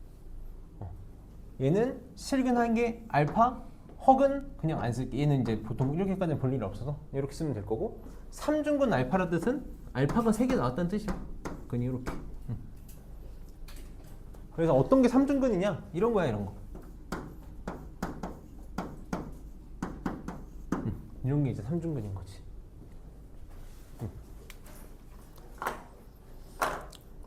얘는 실근 한 개, 알파, 허근 그냥 안 쓸게. 얘는 이제 보통 이렇게까지 볼 일이 없어서 이렇게 쓰면 될 거고, 3중근 알파라 뜻은 알파가 3개 나왔다는 뜻이야. 그건 이렇게. 그래서 어떤 게 3중근이냐? 이런 거야, 이런 거. 이런 게 이제 3중근인 거지.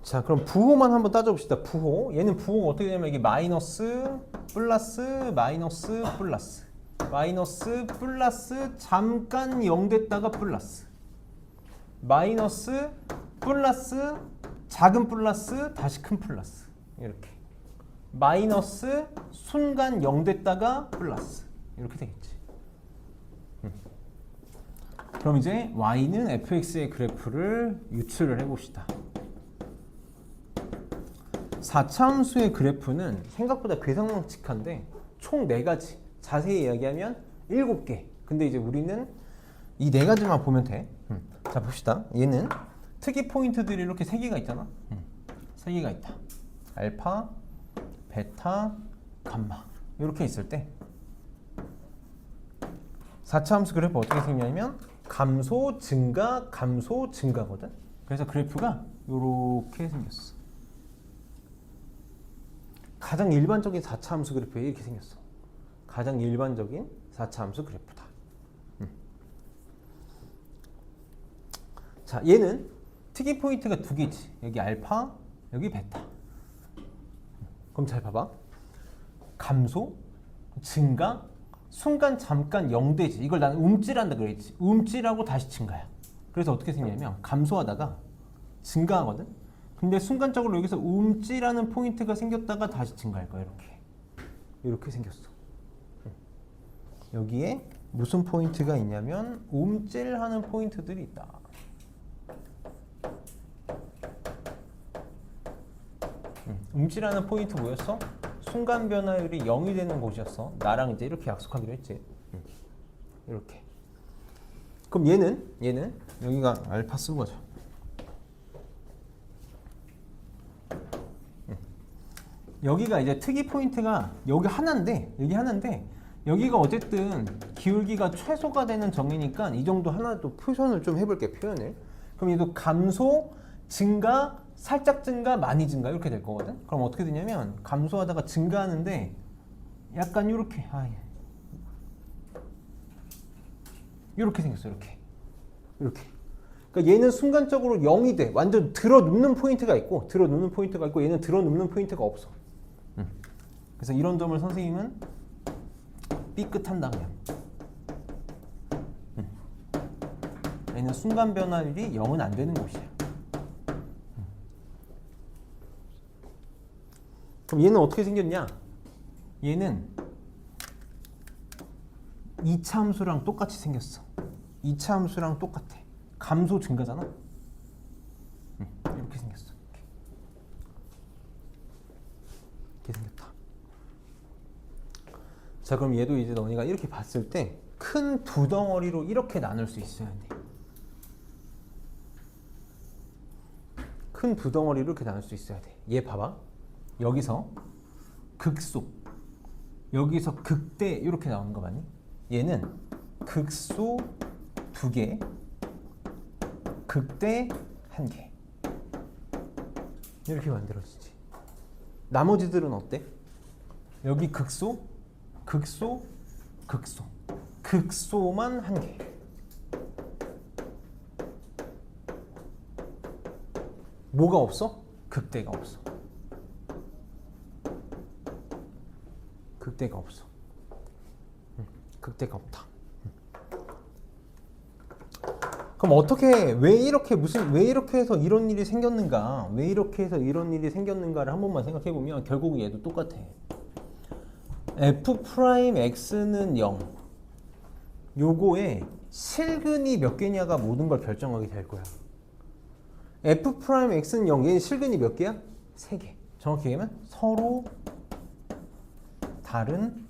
자, 그럼 부호만 한번 따져봅시다. 부호. 얘는 부호가 어떻게 되냐면 이게 마이너스, 플러스, 마이너스, 플러스. 마이너스, 플러스, 잠깐 0 됐다가 플러스. 마이너스, 플러스, 작은 플러스, 다시 큰 플러스. 이렇게. 마이너스, 순간 0 됐다가 플러스. 이렇게 되겠지. 그럼 이제 y는 fx의 그래프를 유출을 해봅시다. 4차 함수의 그래프는 생각보다 괴상망측한데 총 4가지, 자세히 이야기하면 7개. 근데 이제 우리는 이 4가지만 보면 돼. 자, 봅시다. 얘는 특이 포인트들이 이렇게 3개가 있잖아. 3개가 있다. 알파, 베타, 감마 이렇게 있을 때 4차 함수 그래프 어떻게 생기냐면 감소, 증가, 감소, 증가거든. 그래서 그래프가 이렇게 생겼어. 가장 일반적인 4차 함수 그래프에 이렇게 생겼어. 가장 일반적인 4차 함수 그래프다. 자, 얘는 특이 포인트가 2개지. 여기 알파, 여기 베타. 그럼 잘 봐봐. 감소, 증가, 순간 잠깐 0되지. 이걸 나는 움찔한다 그랬지. 움찔하고 다시 증가야. 그래서 어떻게 생기냐면 감소하다가 증가하거든. 근데 순간적으로 여기서 움찔하는 포인트가 생겼다가 다시 증가할 거야. 이렇게 생겼어. 여기에 무슨 포인트가 있냐면 움찔하는 포인트들이 있다. 움찔하는 포인트 뭐였어? 순간 변화율이 0이 되는 곳이었어. 나랑 이제 이렇게 약속하기로 했지. 이렇게. 그럼 얘는 여기가 알파 쓰고 가자. 여기가 이제 특이 포인트가 여기 하나인데 여기가 어쨌든 기울기가 최소가 되는 정의니까 이 정도 하나 또 표현을 좀 해볼게. 표현을. 그럼 얘도 감소, 증가, 살짝 증가, 많이 증가 이렇게 될 거거든. 그럼 어떻게 되냐면 감소하다가 증가하는데 약간 이렇게 이렇게 생겼어. 이렇게. 그러니까 얘는 순간적으로 0이 돼. 완전 들어눕는 포인트가 있고 얘는 들어눕는 포인트가 없어. 그래서 이런 점을 선생님은 삐끗한다 그냥. 얘는 순간 변화율이 0은 안 되는 곳이야. 그럼 얘는 어떻게 생겼냐? 얘는 2차 함수랑 똑같이 생겼어. 2차 함수랑 똑같아. 감소 증가잖아. 이렇게 생겼어. 이렇게 생겼다. 자, 그럼 얘도 이제 너희가 이렇게 봤을 때 큰 두덩어리로 이렇게 나눌 수 있어야 돼. 큰 두덩어리로 이렇게 나눌 수 있어야 돼. 얘 봐봐. 여기서 극소, 여기서 극대 이렇게 나오는 거 맞니? 얘는 극소 2개, 극대 1개 이렇게 만들어지지. 나머지들은 어때? 여기 극소, 극소, 극소, 극소만 1개. 뭐가 없어? 극대가 없어. 극대가 없어. 극대가 없다. 그럼 어떻게 왜 이렇게 해서 이런 일이 생겼는가? 왜 이렇게 해서 이런 일이 생겼는가를 한 번만 생각해 보면 결국 얘도 똑같아. f 프라임 x는 0. 요거에 실근이 몇 개냐가 모든 걸 결정하게 될 거야. f 프라임 x는 0. 얘는 실근이 몇 개야? 3개. 정확히 얘기하면 서로 다른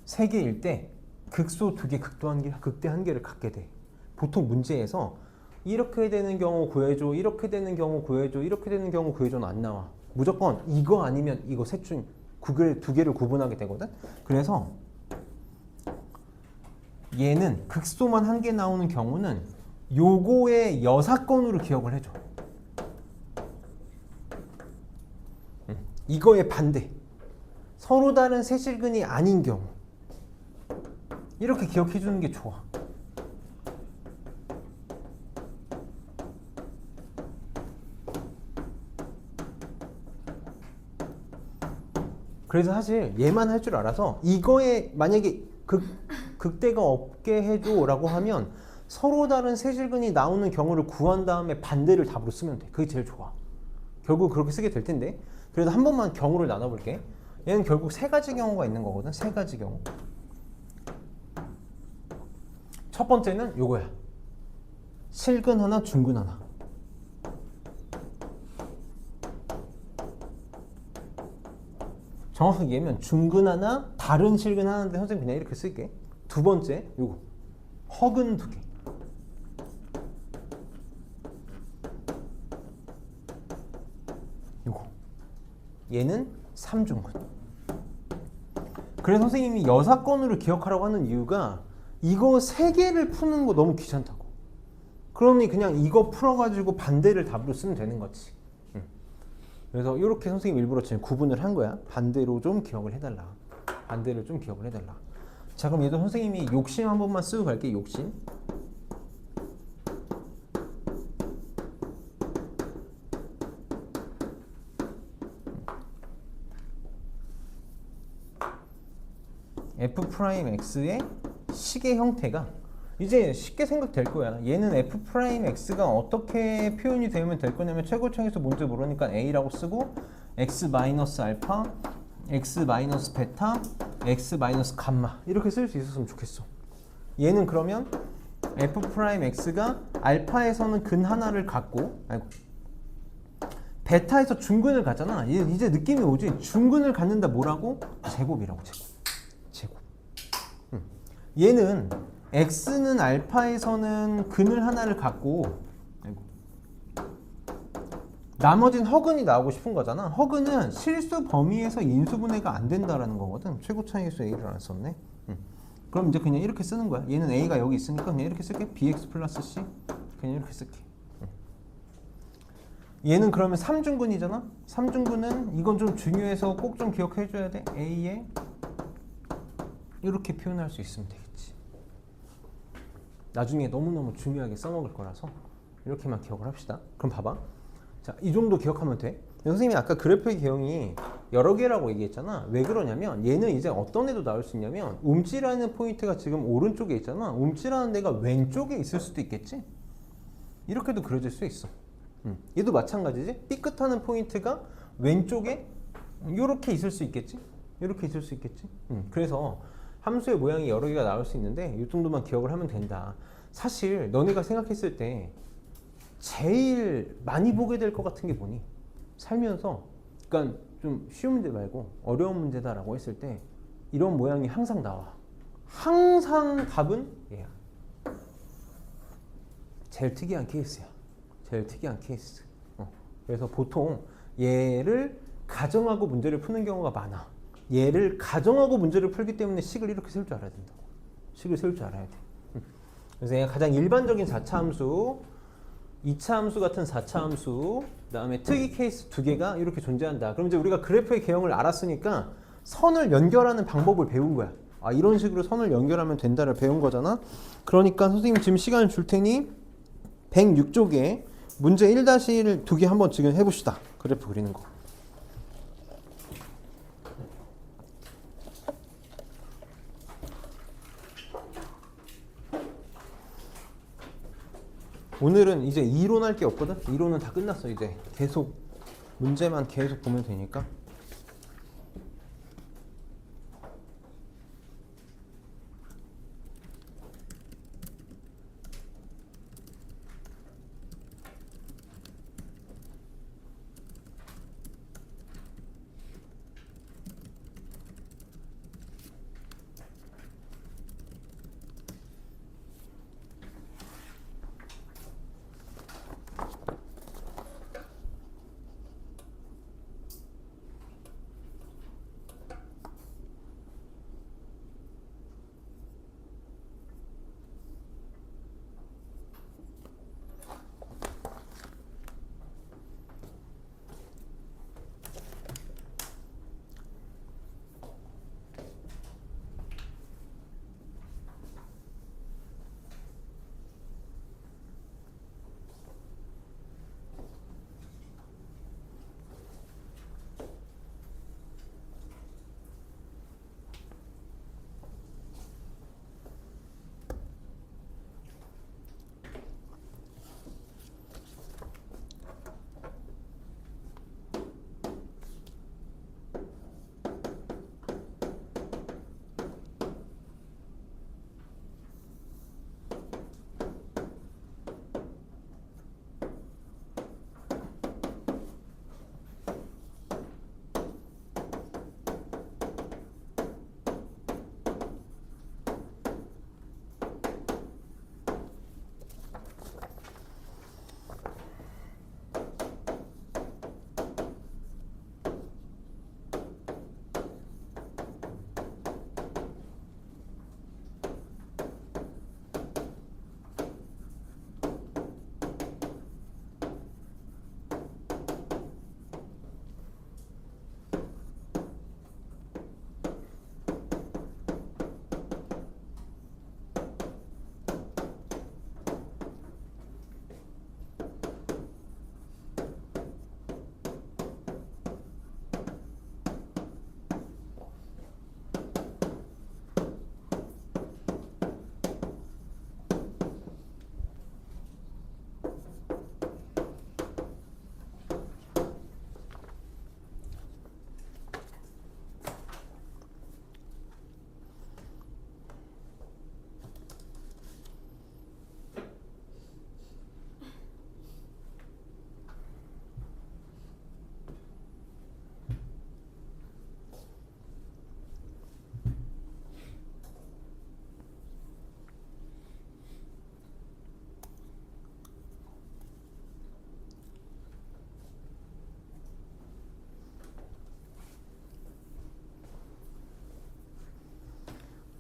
3개일 때 극소 2개, 극도 1개, 극대 1개를 갖게 돼. 보통 문제에서 이렇게 되는 경우 구해줘, 이렇게 되는 경우 구해줘, 이렇게 되는 경우 구해줘는 안 나와. 무조건 이거 아니면 이거 셋 중 2개를 구분하게 되거든. 그래서 얘는 극소만 1개 나오는 경우는 요거의 여사건으로 기억을 해줘. 이거의 반대. 서로 다른 세실근이 아닌 경우. 이렇게 기억해 주는 게 좋아. 그래서 사실 얘만 할 줄 알아서 이거에 만약에 극대가 없게 해줘라고 하면 서로 다른 세실근이 나오는 경우를 구한 다음에 반대를 답으로 쓰면 돼. 그게 제일 좋아. 결국 그렇게 쓰게 될 텐데 그래도 한 번만 경우를 나눠볼게. 얘는 결국 3가지 경우가 있는 거거든. 3가지 경우. 첫 번째는 요거야. 실근 하나, 중근 하나. 정확하게 얘기하면 중근 하나, 다른 실근 하나인데 선생님 그냥 이렇게 쓸게. 두 번째 요거. 허근 2개. 요거. 얘는 3중근. 그래서 선생님이 여사건으로 기억하라고 하는 이유가 이거 3개를 푸는 거 너무 귀찮다고. 그러니 그냥 이거 풀어가지고 반대를 답으로 쓰면 되는 거지. 그래서 이렇게 선생님 일부러 지금 구분을 한 거야. 반대로 좀 기억을 해달라. 반대로 좀 기억을 해달라. 자, 그럼 얘도 선생님이 욕심 한 번만 쓰고 갈게. 욕심. f 프라임 x의 식의 형태가 이제 쉽게 생각될 거야. 얘는 f 프라임 x가 어떻게 표현이 되면 될 거냐면 최고청에서 뭔지 모르니까 a라고 쓰고 x 마이너스 알파, x 마이너스 베타, x 마이너스 감마 이렇게 쓸 수 있었으면 좋겠어. 얘는 그러면 f 프라임 x가 알파에서는 근 하나를 갖고 베타에서 중근을 갖잖아. 이제 느낌이 오지. 중근을 갖는다 뭐라고? 제곱이라고. 제곱. 얘는 x는 알파에서는 근을 하나를 갖고 나머진 허근이 나오고 싶은 거잖아. 허근은 실수 범위에서 인수분해가 안 된다라는 거거든. 최고 차이수 a를 안 썼네. 그럼 이제 그냥 이렇게 쓰는 거야. 얘는 a가 여기 있으니까 그냥 이렇게 쓸게. bx 플러스 c 그냥 이렇게 쓸게. 얘는 그러면 3중근이잖아. 3중근은 이건 좀 중요해서 꼭 좀 기억해 줘야 돼. a에 이렇게 표현할 수 있으면 되겠지. 나중에 너무너무 중요하게 써먹을 거라서 이렇게만 기억을 합시다. 그럼 봐봐. 자, 이 정도 기억하면 돼. 선생님이 아까 그래프의 개형이 여러 개라고 얘기했잖아. 왜 그러냐면 얘는 이제 어떤 애도 나올 수 있냐면 움찔하는 포인트가 지금 오른쪽에 있잖아. 움찔하는 데가 왼쪽에 있을 수도 있겠지. 이렇게도 그려질 수 있어. 얘도 마찬가지지. 삐끗하는 포인트가 왼쪽에 이렇게 있을 수 있겠지. 이렇게 있을 수 있겠지. 그래서 함수의 모양이 여러 개가 나올 수 있는데 이 정도만 기억을 하면 된다. 사실 너네가 생각했을 때 제일 많이 보게 될 것 같은 게 뭐니? 살면서 그러니까 좀 쉬운 문제 말고 어려운 문제다라고 했을 때 이런 모양이 항상 나와. 항상 답은 얘야. 제일 특이한 케이스야. 제일 특이한 케이스. 그래서 보통 얘를 가정하고 문제를 푸는 경우가 많아. 얘를 가정하고 문제를 풀기 때문에 식을 이렇게 세울 줄 알아야 된다고. 식을 세울 줄 알아야 돼. 그래서 얘가 가장 일반적인 4차 함수, 2차 함수 같은 4차 함수, 그 다음에 특이 케이스 두 개가 이렇게 존재한다. 그럼 이제 우리가 그래프의 개형을 알았으니까 선을 연결하는 방법을 배운 거야. 아, 이런 식으로 선을 연결하면 된다를 배운 거잖아. 그러니까 선생님 지금 시간을 줄 테니 106쪽에 문제 1-1을 두 개 한번 지금 해봅시다. 그래프 그리는 거. 오늘은 이제 이론할 게 없거든? 이론은 다 끝났어. 이제 계속 문제만 계속 보면 되니까.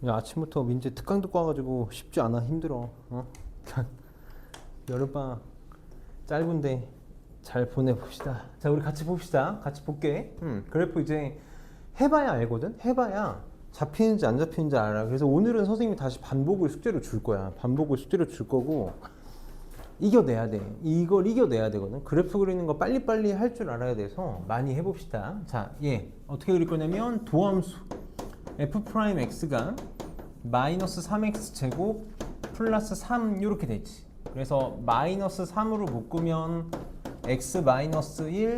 야, 아침부터 민재 특강 듣고 와가지고 쉽지 않아. 힘들어. 여름방학 짧은데 잘 보내봅시다. 자, 우리 같이 봅시다. 같이 볼게. 그래프 이제 해봐야 알거든? 해봐야 잡히는지 안 잡히는지 알아. 그래서 오늘은 선생님이 다시 반복을 숙제로 줄 거야. 반복을 숙제로 줄 거고 이겨내야 돼. 이걸 이겨내야 되거든. 그래프 그리는 거 빨리빨리 할 줄 알아야 돼서 많이 해봅시다. 자, 얘 어떻게 그릴 거냐면 도함수 f'x가 마이너스 3x 제곱 플러스 3 이렇게 되지. 그래서 마이너스 3으로 묶으면 x 마이너스 1,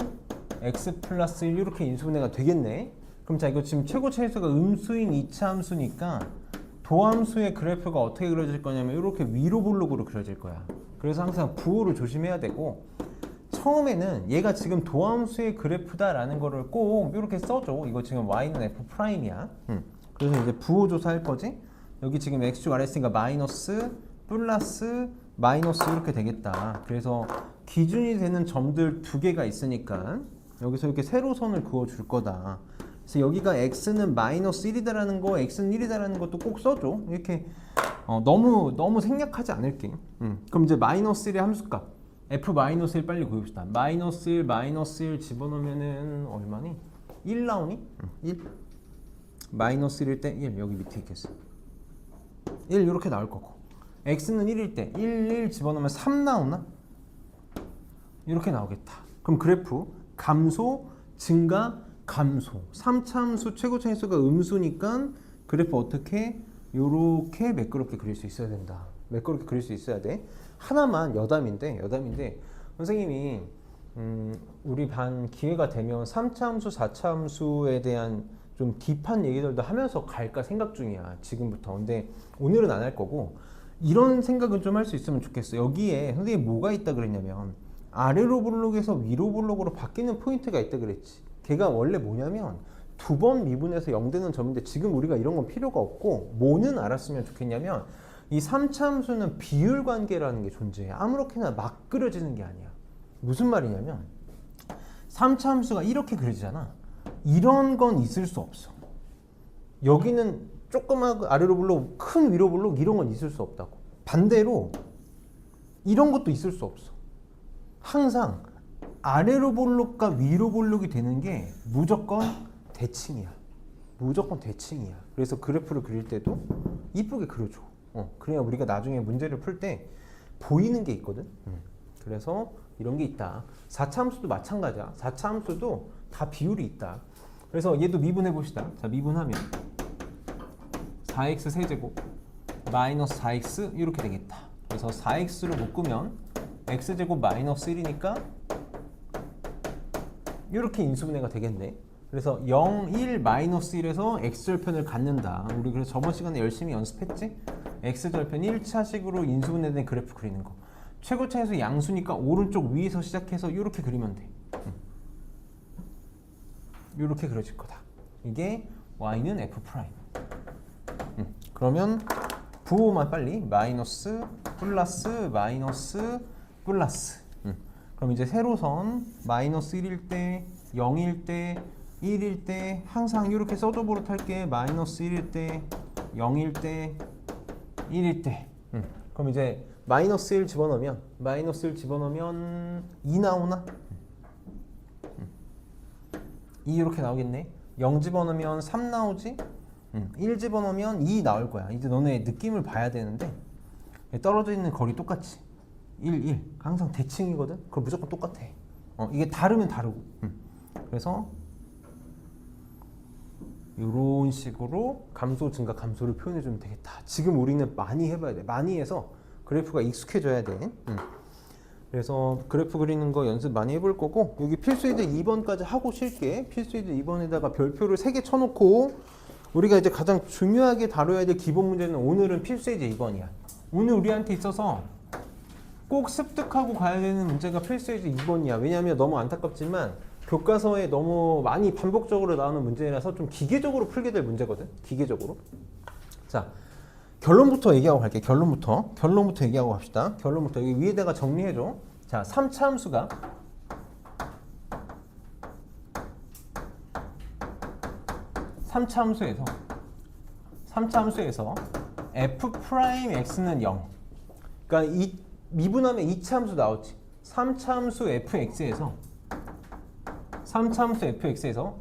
x 플러스 1 이렇게 인수분해가 되겠네. 그럼 자, 이거 지금 최고 차이수가 음수인 2차 함수니까 도함수의 그래프가 어떻게 그려질 거냐면 이렇게 위로 볼록으로 그려질 거야. 그래서 항상 부호를 조심해야 되고 처음에는 얘가 지금 도함수의 그래프다라는 거를 꼭 이렇게 써줘. 이거 지금 y는 f 프라임이야. 그래서 이제 부호조사 할 거지. 여기 지금 x축 아래 있으니까 마이너스 플러스 마이너스 이렇게 되겠다. 그래서 기준이 되는 점들 두 개가 있으니까 여기서 이렇게 세로선을 그어줄 거다. 그래서 여기가 x는 마이너스 1이다라는 거, x는 1이다라는 것도 꼭 써줘. 이렇게 너무 생략하지 않을게. 그럼 이제 마이너스 1의 함수값 f-1 빨리 구해봅시다. 마이너스 1 집어넣으면은 얼마니? 1 나오니? 1 마이너스 1일 때 1 여기 밑에 있겠어. 1 이렇게 나올 거고 x는 1일 때 1 집어넣으면 3 나오나? 이렇게 나오겠다. 그럼 그래프 감소, 증가, 감소 3차 함수 최고차 함수가 음수니까 그래프 어떻게? 요렇게 매끄럽게 그릴 수 있어야 된다. 매끄럽게 그릴 수 있어야 돼. 하나만 여담인데 선생님이 우리 반 기회가 되면 3차 함수, 4차 함수에 대한 좀 딥한 얘기들도 하면서 갈까 생각 중이야. 지금부터. 근데 오늘은 안 할 거고 이런 생각은 좀 할 수 있으면 좋겠어. 여기에 선생님이 뭐가 있다 그랬냐면 아래로 볼록에서 위로 볼록으로 바뀌는 포인트가 있다 그랬지. 걔가 원래 뭐냐면 두 번 미분해서 0 되는 점인데 지금 우리가 이런 건 필요가 없고 뭐는 알았으면 좋겠냐면 이 3차 함수는 비율 관계라는 게 존재해. 아무렇게나 막 그려지는 게 아니야. 무슨 말이냐면 3차 함수가 이렇게 그려지잖아. 이런 건 있을 수 없어. 여기는 조그맣고 아래로 볼록, 큰 위로 볼록 이런 건 있을 수 없다고. 반대로 이런 것도 있을 수 없어. 항상 아래로 볼록과 위로 볼록이 되는 게 무조건 대칭이야. 무조건 대칭이야. 그래서 그래프를 그릴 때도 이쁘게 그려줘. 그래야 우리가 나중에 문제를 풀 때 보이는 게 있거든. 그래서 이런 게 있다. 4차 함수도 마찬가지야. 4차 함수도 다 비율이 있다. 그래서 얘도 미분해 봅시다. 자, 미분하면 4x 세제곱 마이너스 4x 이렇게 되겠다. 그래서 4x로 묶으면 x제곱 마이너스 1이니까 이렇게 인수분해가 되겠네. 그래서 0, 1, 마이너스 1에서 x절편을 갖는다. 우리 그래서 저번 시간에 열심히 연습했지? x절편 1차식으로 인수분해된 그래프 그리는 거. 최고차에서 양수니까 오른쪽 위에서 시작해서 이렇게 그리면 돼. 이렇게 그려질 거다. 이게 y는 f 프라임. 그러면 부호만 빨리 마이너스 플러스 마이너스 플러스. 그럼 이제 세로선 마이너스 1일 때 0일 때 1일 때 항상 이렇게 써줘 버릇할게. 마이너스 1일 때 0일 때 1일 때. 그럼 이제 마이너스 1 집어넣으면 2 나오나? 2 이렇게 나오겠네. 0 집어넣으면 3 나오지? 1 집어넣으면 2 나올 거야. 이제 너네 느낌을 봐야 되는데 떨어져 있는 거리 똑같이 1 항상 대칭이거든. 그럼 무조건 똑같아. 이게 다르면 다르고. 그래서 이런 식으로 감소, 증가, 감소를 표현해 주면 되겠다. 지금 우리는 많이 해봐야 돼. 많이 해서 그래프가 익숙해져야 돼. 그래서 그래프 그리는 거 연습 많이 해볼 거고 여기 필수예제 2번까지 하고 쉴게. 필수예제 2번에다가 별표를 3개 쳐놓고 우리가 이제 가장 중요하게 다뤄야 될 기본 문제는 오늘은 필수예제 2번이야. 오늘 우리한테 있어서 꼭 습득하고 가야 되는 문제가 필수예제 2번이야. 왜냐하면 너무 안타깝지만 교과서에 너무 많이 반복적으로 나오는 문제라서 좀 기계적으로 풀게 될 문제거든. 기계적으로. 자, 결론부터 얘기하고 갈게. 결론부터 얘기하고 갑시다. 결론부터 여기 위에다가 정리해줘. 자, 3차 함수가 삼차 함수에서 f'x는 0. 그러니까 이 미분하면 2차 함수 나왔지. 3차 함수 fx에서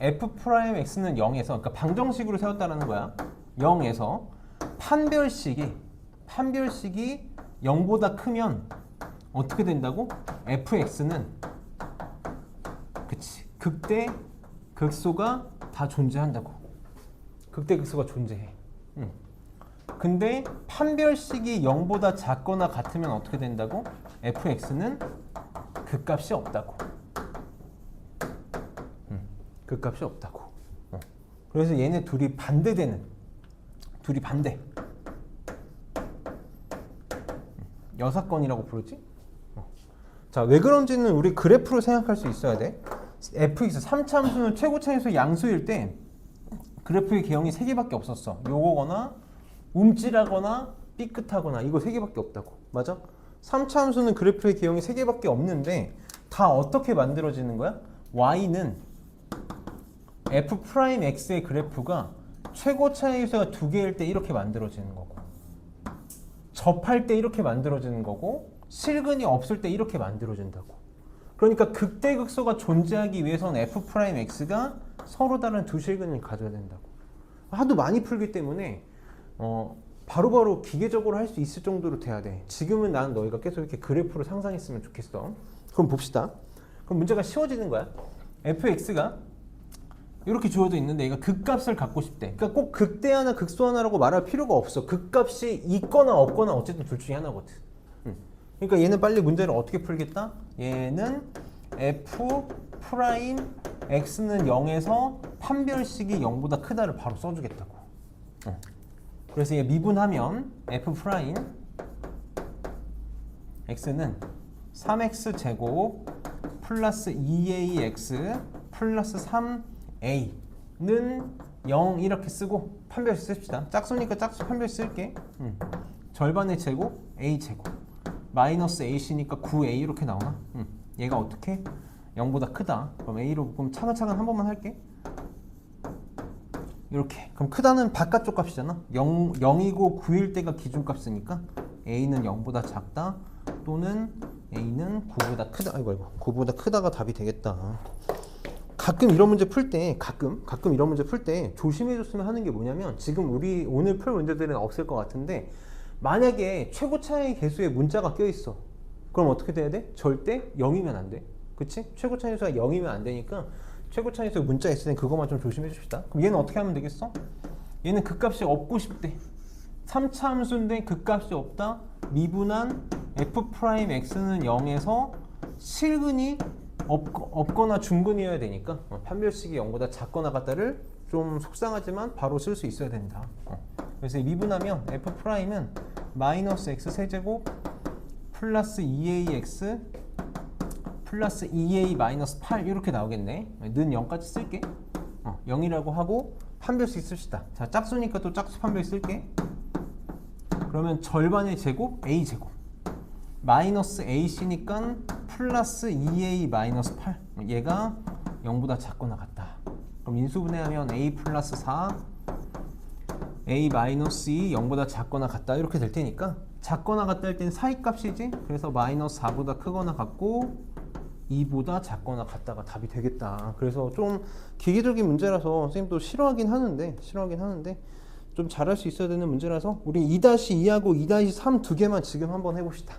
f'x는 0에서 그러니까 방정식으로 세웠다라는 거야. 0에서 판별식이 0보다 크면 어떻게 된다고? fx는 그치 극대 극소가 다 존재한다고. 극대 극소가 존재해. 근데 판별식이 0보다 작거나 같으면 어떻게 된다고? fx는 극값이 없다고. 극값이 없다고. 그래서 얘네 둘이 반대. 여사건이라고 부르지? 자, 왜 그런지는 우리 그래프로 생각할 수 있어야 돼. fx 3차 함수는 최고차에서 양수일 때 그래프의 개형이 3개밖에 없었어. 요거거나 움찔하거나 삐끗하거나 이거 3개밖에 없다고. 맞아? 3차 함수는 그래프의 개형이 3개밖에 없는데 다 어떻게 만들어지는 거야? y는 f'x의 그래프가 최고차의 수가 2개일 때 이렇게 만들어지는 거고, 접할 때 이렇게 만들어지는 거고, 실근이 없을 때 이렇게 만들어진다고. 그러니까 극대극소가 존재하기 위해서는 f'x가 서로 다른 두 실근을 가져야 된다고. 하도 많이 풀기 때문에 바로바로 기계적으로 할 수 있을 정도로 돼야 돼. 지금은 난 너희가 계속 이렇게 그래프로 상상했으면 좋겠어. 그럼 봅시다. 그럼 문제가 쉬워지는 거야. fx가 이렇게 주어져 있는데 얘가 극값을 갖고 싶대. 그러니까 꼭 극대하나 극소하나라고 말할 필요가 없어. 극값이 있거나 없거나 어쨌든 둘 중에 하나거든. 그러니까 얘는 빨리 문제를 어떻게 풀겠다? 얘는 f 프라임 x는 0에서 판별식이 0보다 크다를 바로 써주겠다고. 그래서 얘 미분하면 f 프라임 x는 3x 제곱 플러스 2ax 플러스 3a는 0 이렇게 쓰고 판별식 씁시다. 짝수니까 짝수 판별식 쓸게. 절반의 제곱 a 제곱 마이너스 ac니까 9a 이렇게 나오나? 얘가 어떻게? 0보다 크다. 그럼 a로 그럼 차근차근 한 번만 할게. 이렇게. 그럼 크다는 바깥쪽 값이잖아. 0이고 9일 때가 기준값이니까 a는 0보다 작다 또는 a는 9보다 크다. 아이고 9보다 크다가 답이 되겠다. 가끔 이런 문제 풀 때 가끔 이런 문제 풀 때 조심해줬으면 하는 게 뭐냐면, 지금 우리 오늘 풀 문제들은 없을 것 같은데 만약에 최고차의 개수에 문자가 껴있어. 그럼 어떻게 돼야 돼? 절대 0이면 안 돼. 그치? 최고차의 수가 0이면 안 되니까 최고차의 수 문자 있을 땐 그것만 좀 조심해 줍시다. 그럼 얘는 어떻게 하면 되겠어? 얘는 극값이 없고 싶대. 3차 함수인데 극값이 없다. 미분한 f'x는 0에서 실근이 없거나 중근이어야 되니까 판별식이 0보다 작거나 같다를 좀 속상하지만 바로 쓸 수 있어야 된다. 그래서 미분하면 f'은 마이너스 x 세제곱 플러스 2ax 플러스 2a 마이너스 8 이렇게 나오겠네. 는 0까지 쓸게. 0이라고 하고 판별식 씁시다. 자, 짝수니까 또 짝수 판별식 쓸게. 그러면 절반의 제곱 a 제곱 마이너스 ac니까 플러스 2a 마이너스 8 얘가 0보다 작거나 같다. 그럼 인수분해하면 a 플러스 4 a 마이너스 2 0보다 작거나 같다 이렇게 될 테니까, 작거나 같다 할 때는 사이값이지. 그래서 마이너스 4보다 크거나 같고 2보다 작거나 같다가 답이 되겠다. 그래서 좀 기계적인 문제라서 선생님도 싫어하긴 하는데 좀 잘할 수 있어야 되는 문제라서 우리 2-2하고 2-3 두 개만 지금 한번 해봅시다.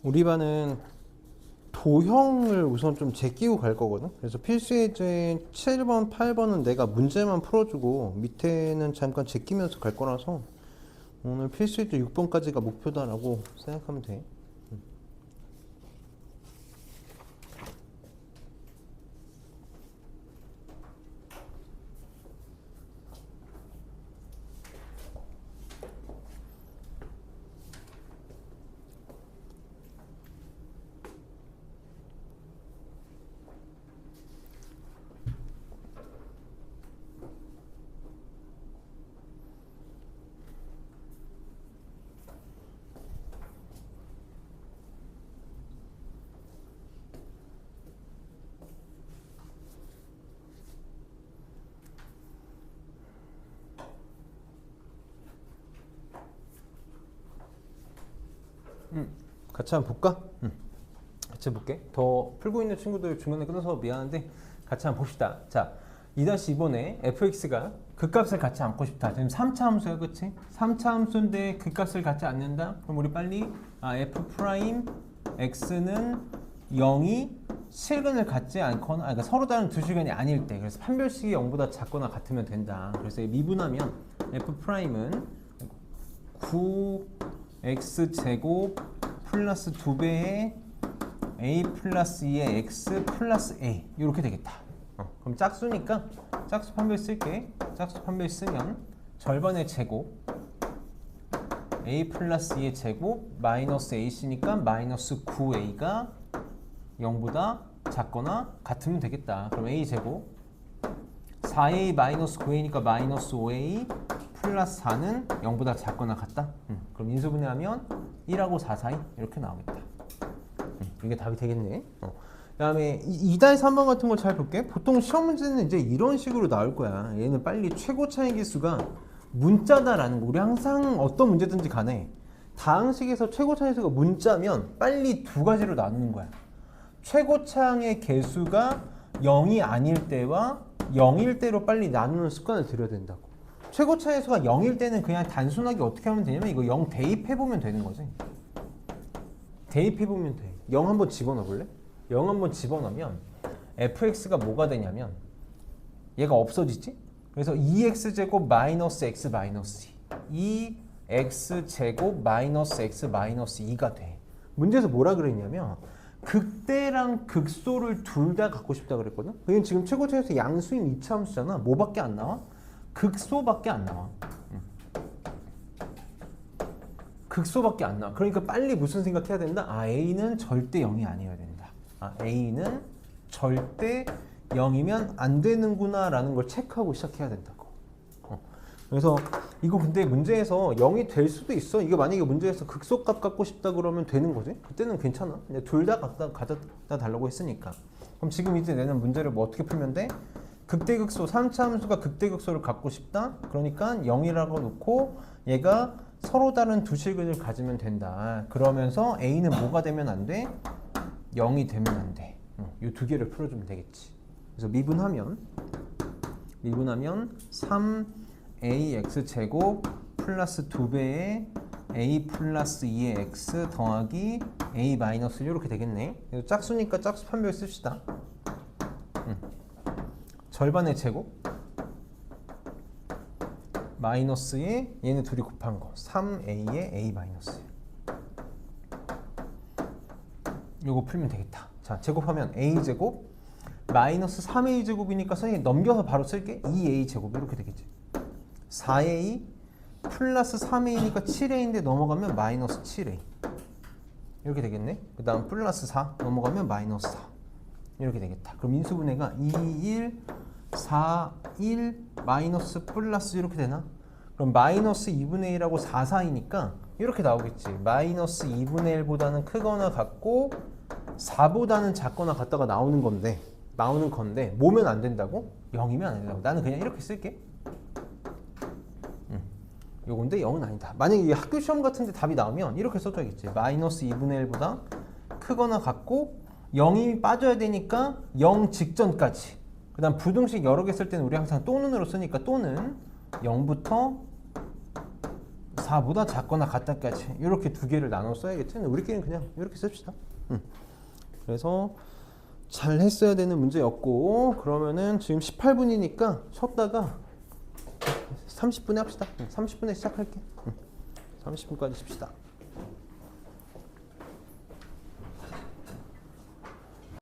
우리 반은 도형을 우선 좀 제끼고 갈 거거든. 그래서 필수 예제 7번, 8번은 내가 문제만 풀어주고 밑에는 잠깐 제끼면서 갈 거라서 오늘 필수도 6번까지가 목표다라고 생각하면 돼. 같이 한번 볼까? 같이 볼게. 더 풀고 있는 친구들 중간에 끊어서 미안한데 같이 한번 봅시다. 자, 2-2번에 fx가 그 값을 같이 안고 싶다. 지금 3차 함수야, 그치? 3차 함수인데 그 값을 같이 않는다? 그럼 우리 빨리 f 프라임 x는 0이 실근을 갖지 않거나, 그러니까 서로 다른 두 실근이 아닐 때, 그래서 판별식이 0보다 작거나 같으면 된다. 그래서 미분하면 f 프라임은 9x 제곱 플러스 2배의 a 플러스 2의 x 플러스 a 이렇게 되겠다. 그럼 짝수니까 짝수 판별 쓸게. 짝수 판별 쓰면 절반의 제곱 a 플러스 2의 제곱 마이너스 ac니까 마이너스 9a가 0보다 작거나 같으면 되겠다. 그럼 a 제곱 4a 마이너스 9a니까 마이너스 5a 플러스 4는 0보다 작거나 같다. 그럼 인수분해하면 1하고 4 사이 이렇게 나오겠다. 이게 답이 되겠네. 그다음에 2-3번 같은 걸 잘 볼게. 보통 시험 문제는 이제 이런 식으로 나올 거야. 얘는 빨리 최고 차이 계수가 문자다라는 거. 우리 항상 어떤 문제든지 간에 다항식에서 최고 차이 계수가 문자면 빨리 두 가지로 나누는 거야. 최고 차항의 계수가 0이 아닐 때와 0일 때로 빨리 나누는 습관을 들여야 된다고. 최고 차이 계수가 0일 때는 그냥 단순하게 어떻게 하면 되냐면 이거 0 대입해보면 되는 거지. 대입해보면 돼. 0 한번 집어넣어 볼래? 0 한번 집어넣으면 fx가 뭐가 되냐면 얘가 없어지지? 그래서 2x제곱 마이너스 x 마이너스 2 2x제곱 마이너스 x 마이너스 2가 돼. 문제에서 뭐라 그랬냐면 극대랑 극소를 둘 다 갖고 싶다 그랬거든? 그게 지금 최고 차이에서 양수인 2차 함수잖아. 뭐밖에 안 나와? 극소밖에 안 나와. 극소밖에 안 나와. 그러니까 빨리 무슨 생각해야 된다? 아, a는 절대 0이 아니어야 된다. 아, a는 절대 0이면 안 되는구나 라는 걸 체크하고 시작해야 된다고. 그래서 이거 근데 문제에서 0이 될 수도 있어. 이거 만약에 문제에서 극소값 갖고 싶다 그러면 되는 거지. 그때는 괜찮아. 근데 둘 다 갖다 달라고 했으니까. 그럼 지금 이제 내는 문제를 뭐 어떻게 풀면 돼? 극대극소 3차 함수가 극대극소를 갖고 싶다. 그러니까 0이라고 놓고 얘가 서로 다른 두 실근을 가지면 된다. 그러면서 a는 뭐가 되면 안 돼? 0이 되면 안 돼. 이 두 개를 풀어주면 되겠지. 그래서 미분하면 3ax 제곱 플러스 2배의 a 플러스 2의 x 더하기 a 마이너스 1 이렇게 되겠네. 그래서 짝수니까 짝수 판별 씁시다. 절반의 제곱 마이너스에 얘네 둘이 곱한 거 3a의 a 마이너스 요거 풀면 되겠다. 자, 제곱하면 a 제곱 마이너스 3a 제곱이니까 선생님 넘겨서 바로 쓸게. 2a 제곱 이렇게 되겠지. 4a 플러스 3a니까 7a인데 넘어가면 마이너스 7a 이렇게 되겠네. 그 다음 플러스 4 넘어가면 마이너스 4 이렇게 되겠다. 그럼 인수분해가 2, 1, 4, 1, 마이너스 플러스 이렇게 되나? 그럼 마이너스 2분의 1하고 4 사이니까 이렇게 나오겠지. 마이너스 2분의 1보다는 크거나 같고 4보다는 작거나 같다가 나오는 건데 뭐면 안 된다고? 0이면 안 된다고. 나는 그냥 이렇게 쓸게. 요건데 0은 아니다. 만약에 이게 학교 시험 같은데 답이 나오면 이렇게 써줘야겠지. 마이너스 2분의 1보다 크거나 같고 0이 빠져야 되니까 0 직전까지. 그 다음 부등식 여러 개 쓸 때는 우리 항상 또는으로 쓰니까 또는 0부터 4보다 작거나 같다까지 이렇게 두 개를 나눠 써야겠지. 우리끼리는 그냥 이렇게 씁시다. 그래서 잘 했어야 되는 문제였고, 그러면은 지금 18분이니까 쉬었다가 30분에 합시다. 30분에 시작할게. 30분까지 칩시다.